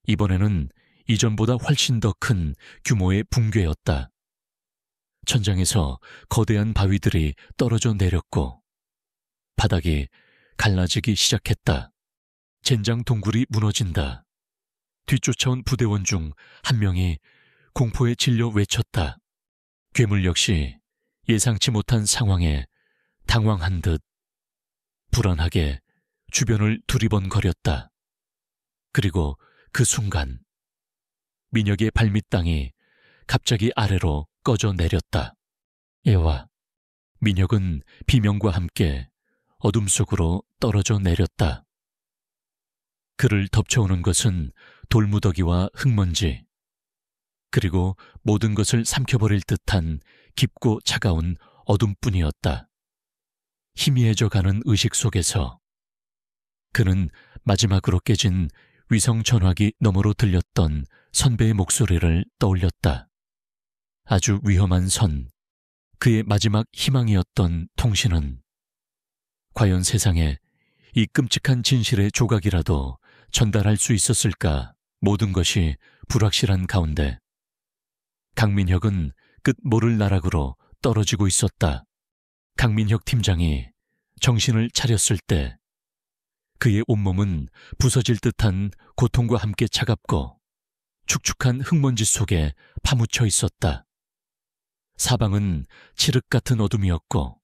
이번에는 이전보다 훨씬 더 큰 규모의 붕괴였다. 천장에서 거대한 바위들이 떨어져 내렸고 바닥이 갈라지기 시작했다. 젠장 동굴이 무너진다. 뒤쫓아온 부대원 중 한 명이 공포에 질려 외쳤다. 괴물 역시 예상치 못한 상황에 당황한 듯 불안하게 주변을 두리번거렸다. 그리고 그 순간 민혁의 발밑땅이 갑자기 아래로 꺼져 내렸다. 예와, 민혁은 비명과 함께 어둠 속으로 떨어져 내렸다. 그를 덮쳐오는 것은 돌무더기와 흙먼지, 그리고 모든 것을 삼켜버릴 듯한 깊고 차가운 어둠뿐이었다. 희미해져 가는 의식 속에서 그는 마지막으로 깨진 위성 전화기 너머로 들렸던 선배의 목소리를 떠올렸다. 아주 위험한 선, 그의 마지막 희망이었던 통신은 과연 세상에 이 끔찍한 진실의 조각이라도 전달할 수 있었을까? 모든 것이 불확실한 가운데 강민혁은 끝 모를 나락으로 떨어지고 있었다. 강민혁 팀장이 정신을 차렸을 때 그의 온몸은 부서질 듯한 고통과 함께 차갑고 축축한 흙먼지 속에 파묻혀 있었다. 사방은 칠흑 같은 어둠이었고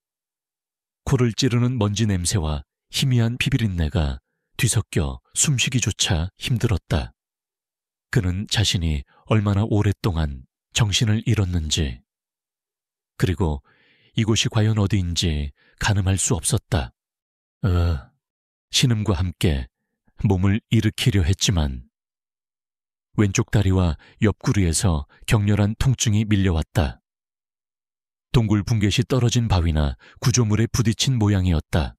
코를 찌르는 먼지 냄새와 희미한 비비린내가 뒤섞여 숨쉬기조차 힘들었다. 그는 자신이 얼마나 오랫동안 정신을 잃었는지, 그리고 이곳이 과연 어디인지 가늠할 수 없었다. 신음과 함께 몸을 일으키려 했지만 왼쪽 다리와 옆구리에서 격렬한 통증이 밀려왔다. 동굴 붕괴시 떨어진 바위나 구조물에 부딪힌 모양이었다.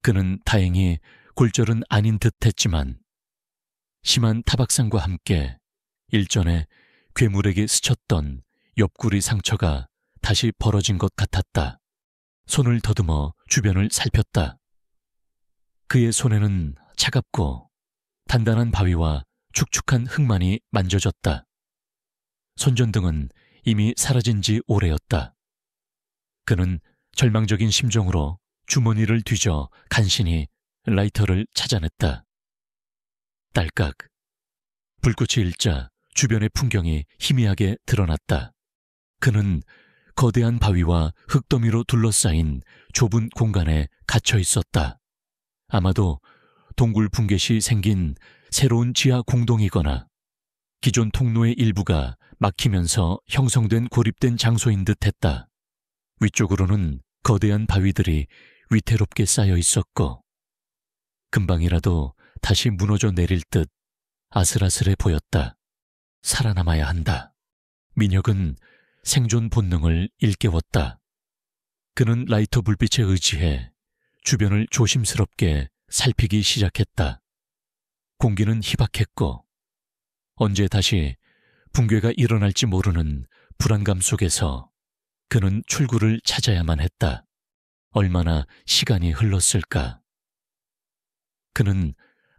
그는 다행히 골절은 아닌 듯 했지만 심한 타박상과 함께 일전에 괴물에게 스쳤던 옆구리 상처가 다시 벌어진 것 같았다. 손을 더듬어 주변을 살폈다. 그의 손에는 차갑고 단단한 바위와 축축한 흙만이 만져졌다. 손전등은 이미 사라진 지 오래였다. 그는 절망적인 심정으로 주머니를 뒤져 간신히 라이터를 찾아냈다. 딸깍. 불꽃이 일자 주변의 풍경이 희미하게 드러났다. 그는 거대한 바위와 흙더미로 둘러싸인 좁은 공간에 갇혀 있었다. 아마도 동굴 붕괴 시 생긴 새로운 지하 공동이거나 기존 통로의 일부가 막히면서 형성된 고립된 장소인 듯 했다. 위쪽으로는 거대한 바위들이 위태롭게 쌓여 있었고 금방이라도 다시 무너져 내릴 듯 아슬아슬해 보였다. 살아남아야 한다. 민혁은 생존 본능을 일깨웠다. 그는 라이터 불빛에 의지해 주변을 조심스럽게 살피기 시작했다. 공기는 희박했고 언제 다시 붕괴가 일어날지 모르는 불안감 속에서 그는 출구를 찾아야만 했다. 얼마나 시간이 흘렀을까. 그는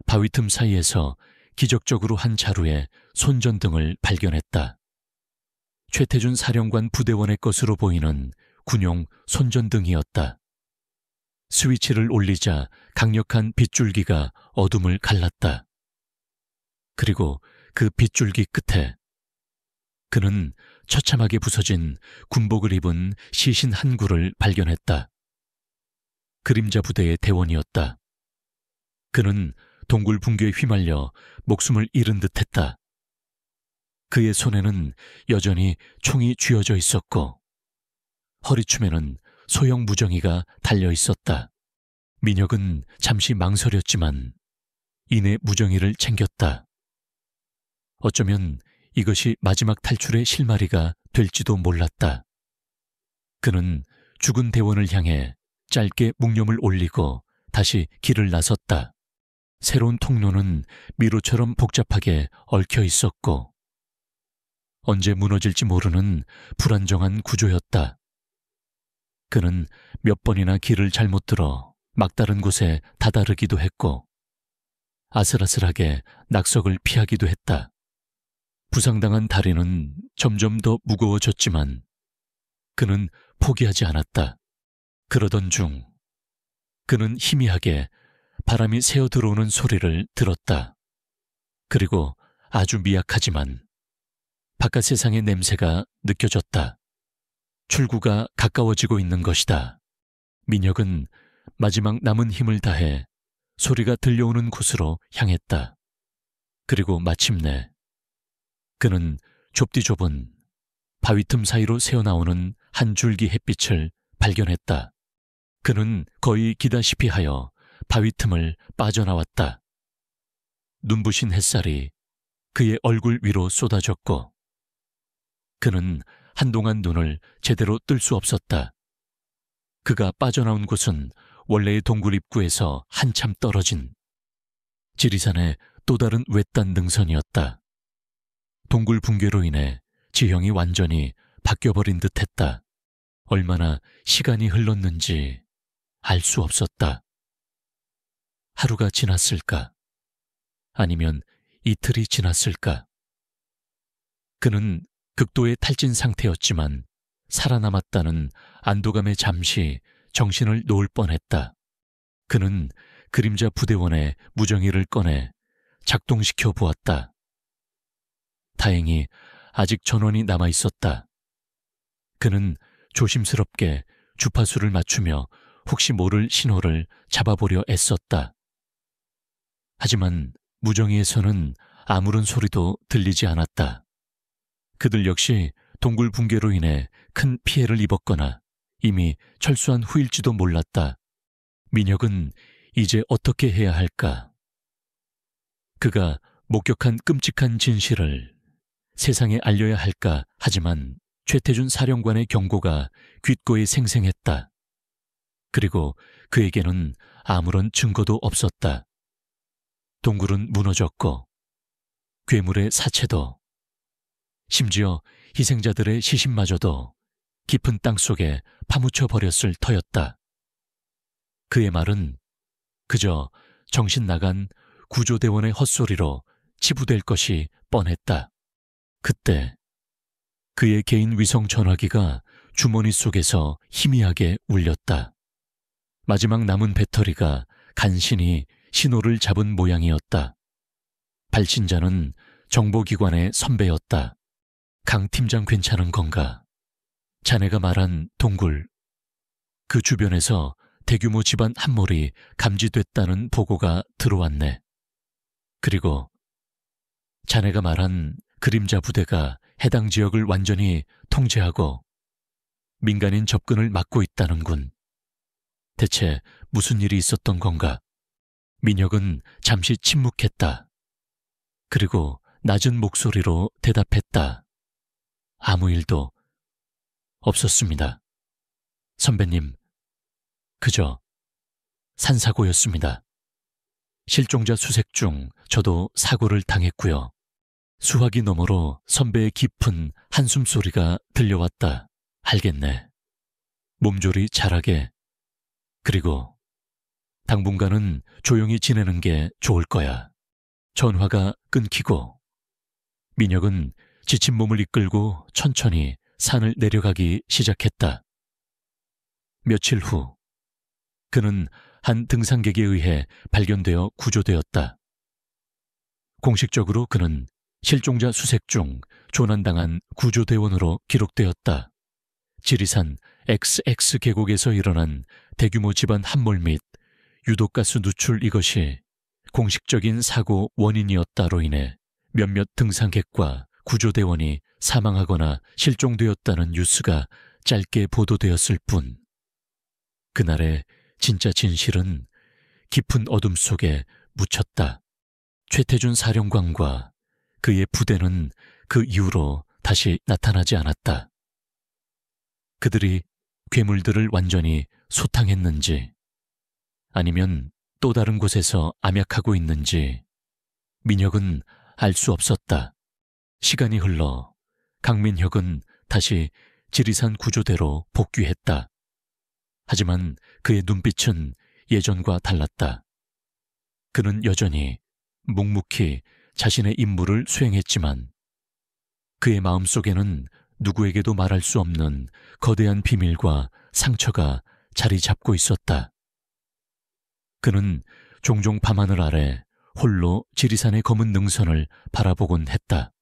바위 틈 사이에서 기적적으로 한 자루에 손전등을 발견했다. 최태준 사령관 부대원의 것으로 보이는 군용 손전등이었다. 스위치를 올리자 강력한 빗줄기가 어둠을 갈랐다. 그리고 그 빗줄기 끝에 그는 처참하게 부서진 군복을 입은 시신 한 구를 발견했다. 그림자 부대의 대원이었다. 그는 동굴 붕괴에 휘말려 목숨을 잃은 듯했다. 그의 손에는 여전히 총이 쥐어져 있었고 허리춤에는 소형 무정이가 달려 있었다. 민혁은 잠시 망설였지만 이내 무정이를 챙겼다. 어쩌면 이것이 마지막 탈출의 실마리가 될지도 몰랐다. 그는 죽은 대원을 향해 짧게 묵념을 올리고 다시 길을 나섰다. 새로운 통로는 미로처럼 복잡하게 얽혀 있었고 언제 무너질지 모르는 불안정한 구조였다. 그는 몇 번이나 길을 잘못 들어 막다른 곳에 다다르기도 했고 아슬아슬하게 낙석을 피하기도 했다. 부상당한 다리는 점점 더 무거워졌지만 그는 포기하지 않았다. 그러던 중 그는 희미하게 바람이 새어 들어오는 소리를 들었다. 그리고 아주 미약하지만 바깥 세상의 냄새가 느껴졌다. 출구가 가까워지고 있는 것이다. 민혁은 마지막 남은 힘을 다해 소리가 들려오는 곳으로 향했다. 그리고 마침내 그는 좁디 좁은 바위 틈 사이로 새어나오는 한 줄기 햇빛을 발견했다. 그는 거의 기다시피 하여 바위 틈을 빠져나왔다. 눈부신 햇살이 그의 얼굴 위로 쏟아졌고 그는 한동안 눈을 제대로 뜰 수 없었다. 그가 빠져나온 곳은 원래의 동굴 입구에서 한참 떨어진 지리산의 또 다른 외딴 능선이었다. 동굴 붕괴로 인해 지형이 완전히 바뀌어버린 듯했다. 얼마나 시간이 흘렀는지 알 수 없었다. 하루가 지났을까? 아니면 이틀이 지났을까? 그는 극도의 탈진 상태였지만 살아남았다는 안도감에 잠시 정신을 놓을 뻔했다. 그는 그림자 부대원의 무정이를 꺼내 작동시켜 보았다. 다행히 아직 전원이 남아 있었다. 그는 조심스럽게 주파수를 맞추며 혹시 모를 신호를 잡아보려 애썼다. 하지만 무정이에서는 아무런 소리도 들리지 않았다. 그들 역시 동굴 붕괴로 인해 큰 피해를 입었거나 이미 철수한 후일지도 몰랐다. 민혁은 이제 어떻게 해야 할까? 그가 목격한 끔찍한 진실을 세상에 알려야 할까 하지만 최태준 사령관의 경고가 귓고에 생생했다. 그리고 그에게는 아무런 증거도 없었다. 동굴은 무너졌고 괴물의 사체도 심지어 희생자들의 시신마저도 깊은 땅속에 파묻혀 버렸을 터였다. 그의 말은 그저 정신 나간 구조대원의 헛소리로 치부될 것이 뻔했다. 그때 그의 개인 위성 전화기가 주머니 속에서 희미하게 울렸다. 마지막 남은 배터리가 간신히 신호를 잡은 모양이었다. 발신자는 정보기관의 선배였다. 강 팀장 괜찮은 건가? 자네가 말한 동굴. 그 주변에서 대규모 집안 함몰이 감지됐다는 보고가 들어왔네. 그리고 자네가 말한 그림자 부대가 해당 지역을 완전히 통제하고 민간인 접근을 막고 있다는군. 대체 무슨 일이 있었던 건가? 민혁은 잠시 침묵했다. 그리고 낮은 목소리로 대답했다. 아무 일도 없었습니다. 선배님, 그저 산사고였습니다. 실종자 수색 중 저도 사고를 당했고요. 수화기 너머로 선배의 깊은 한숨소리가 들려왔다. 알겠네. 몸조리 잘하게. 그리고 당분간은 조용히 지내는 게 좋을 거야. 전화가 끊기고 민혁은 지친 몸을 이끌고 천천히 산을 내려가기 시작했다. 며칠 후 그는 한 등산객에 의해 발견되어 구조되었다. 공식적으로 그는 실종자 수색 중 조난당한 구조대원으로 기록되었다. 지리산 XX 계곡에서 일어난 대규모 집안 함몰 및 유독가스 누출, 이것이 공식적인 사고 원인이었다로 인해 몇몇 등산객과 구조대원이 사망하거나 실종되었다는 뉴스가 짧게 보도되었을 뿐, 그날의 진짜 진실은 깊은 어둠 속에 묻혔다. 최태준 사령관과 그의 부대는 그 이후로 다시 나타나지 않았다. 그들이 괴물들을 완전히 소탕했는지 아니면 또 다른 곳에서 암약하고 있는지 민혁은 알 수 없었다. 시간이 흘러 강민혁은 다시 지리산 구조대로 복귀했다. 하지만 그의 눈빛은 예전과 달랐다. 그는 여전히 묵묵히 자신의 임무를 수행했지만 그의 마음속에는 누구에게도 말할 수 없는 거대한 비밀과 상처가 자리 잡고 있었다. 그는 종종 밤하늘 아래 홀로 지리산의 검은 능선을 바라보곤 했다.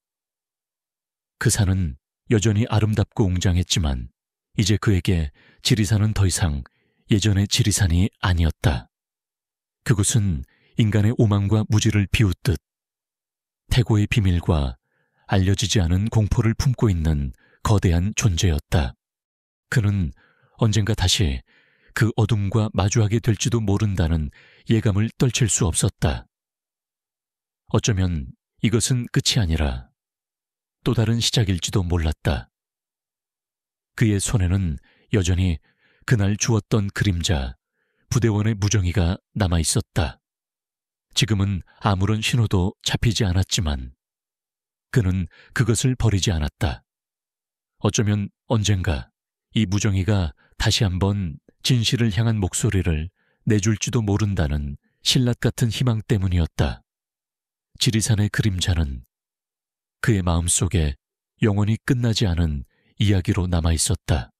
그 산은 여전히 아름답고 웅장했지만 이제 그에게 지리산은 더 이상 예전의 지리산이 아니었다. 그곳은 인간의 오만과 무지를 비웃듯 태고의 비밀과 알려지지 않은 공포를 품고 있는 거대한 존재였다. 그는 언젠가 다시 그 어둠과 마주하게 될지도 모른다는 예감을 떨칠 수 없었다. 어쩌면 이것은 끝이 아니라 또 다른 시작일지도 몰랐다. 그의 손에는 여전히 그날 주었던 그림자, 부대원의 무정의가 남아 있었다. 지금은 아무런 신호도 잡히지 않았지만 그는 그것을 버리지 않았다. 어쩌면 언젠가 이 무정의가 다시 한번 진실을 향한 목소리를 내줄지도 모른다는 신라 같은 희망 때문이었다. 지리산의 그림자는 그의 마음속에 영원히 끝나지 않은 이야기로 남아 있었다.